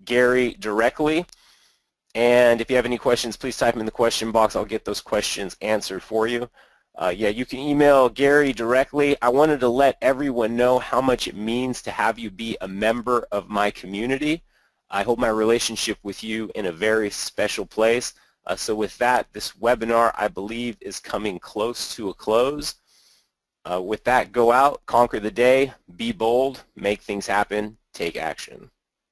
Gary directly. And if you have any questions, please type them in the question box. I'll get those questions answered for you. Yeah, you can email Gary directly. I wanted to let everyone know how much it means to have you be a member of my community. I hold my relationship with you in a very special place. So with that, this webinar, I believe, is coming close to a close. With that, go out, conquer the day, be bold, make things happen, take action.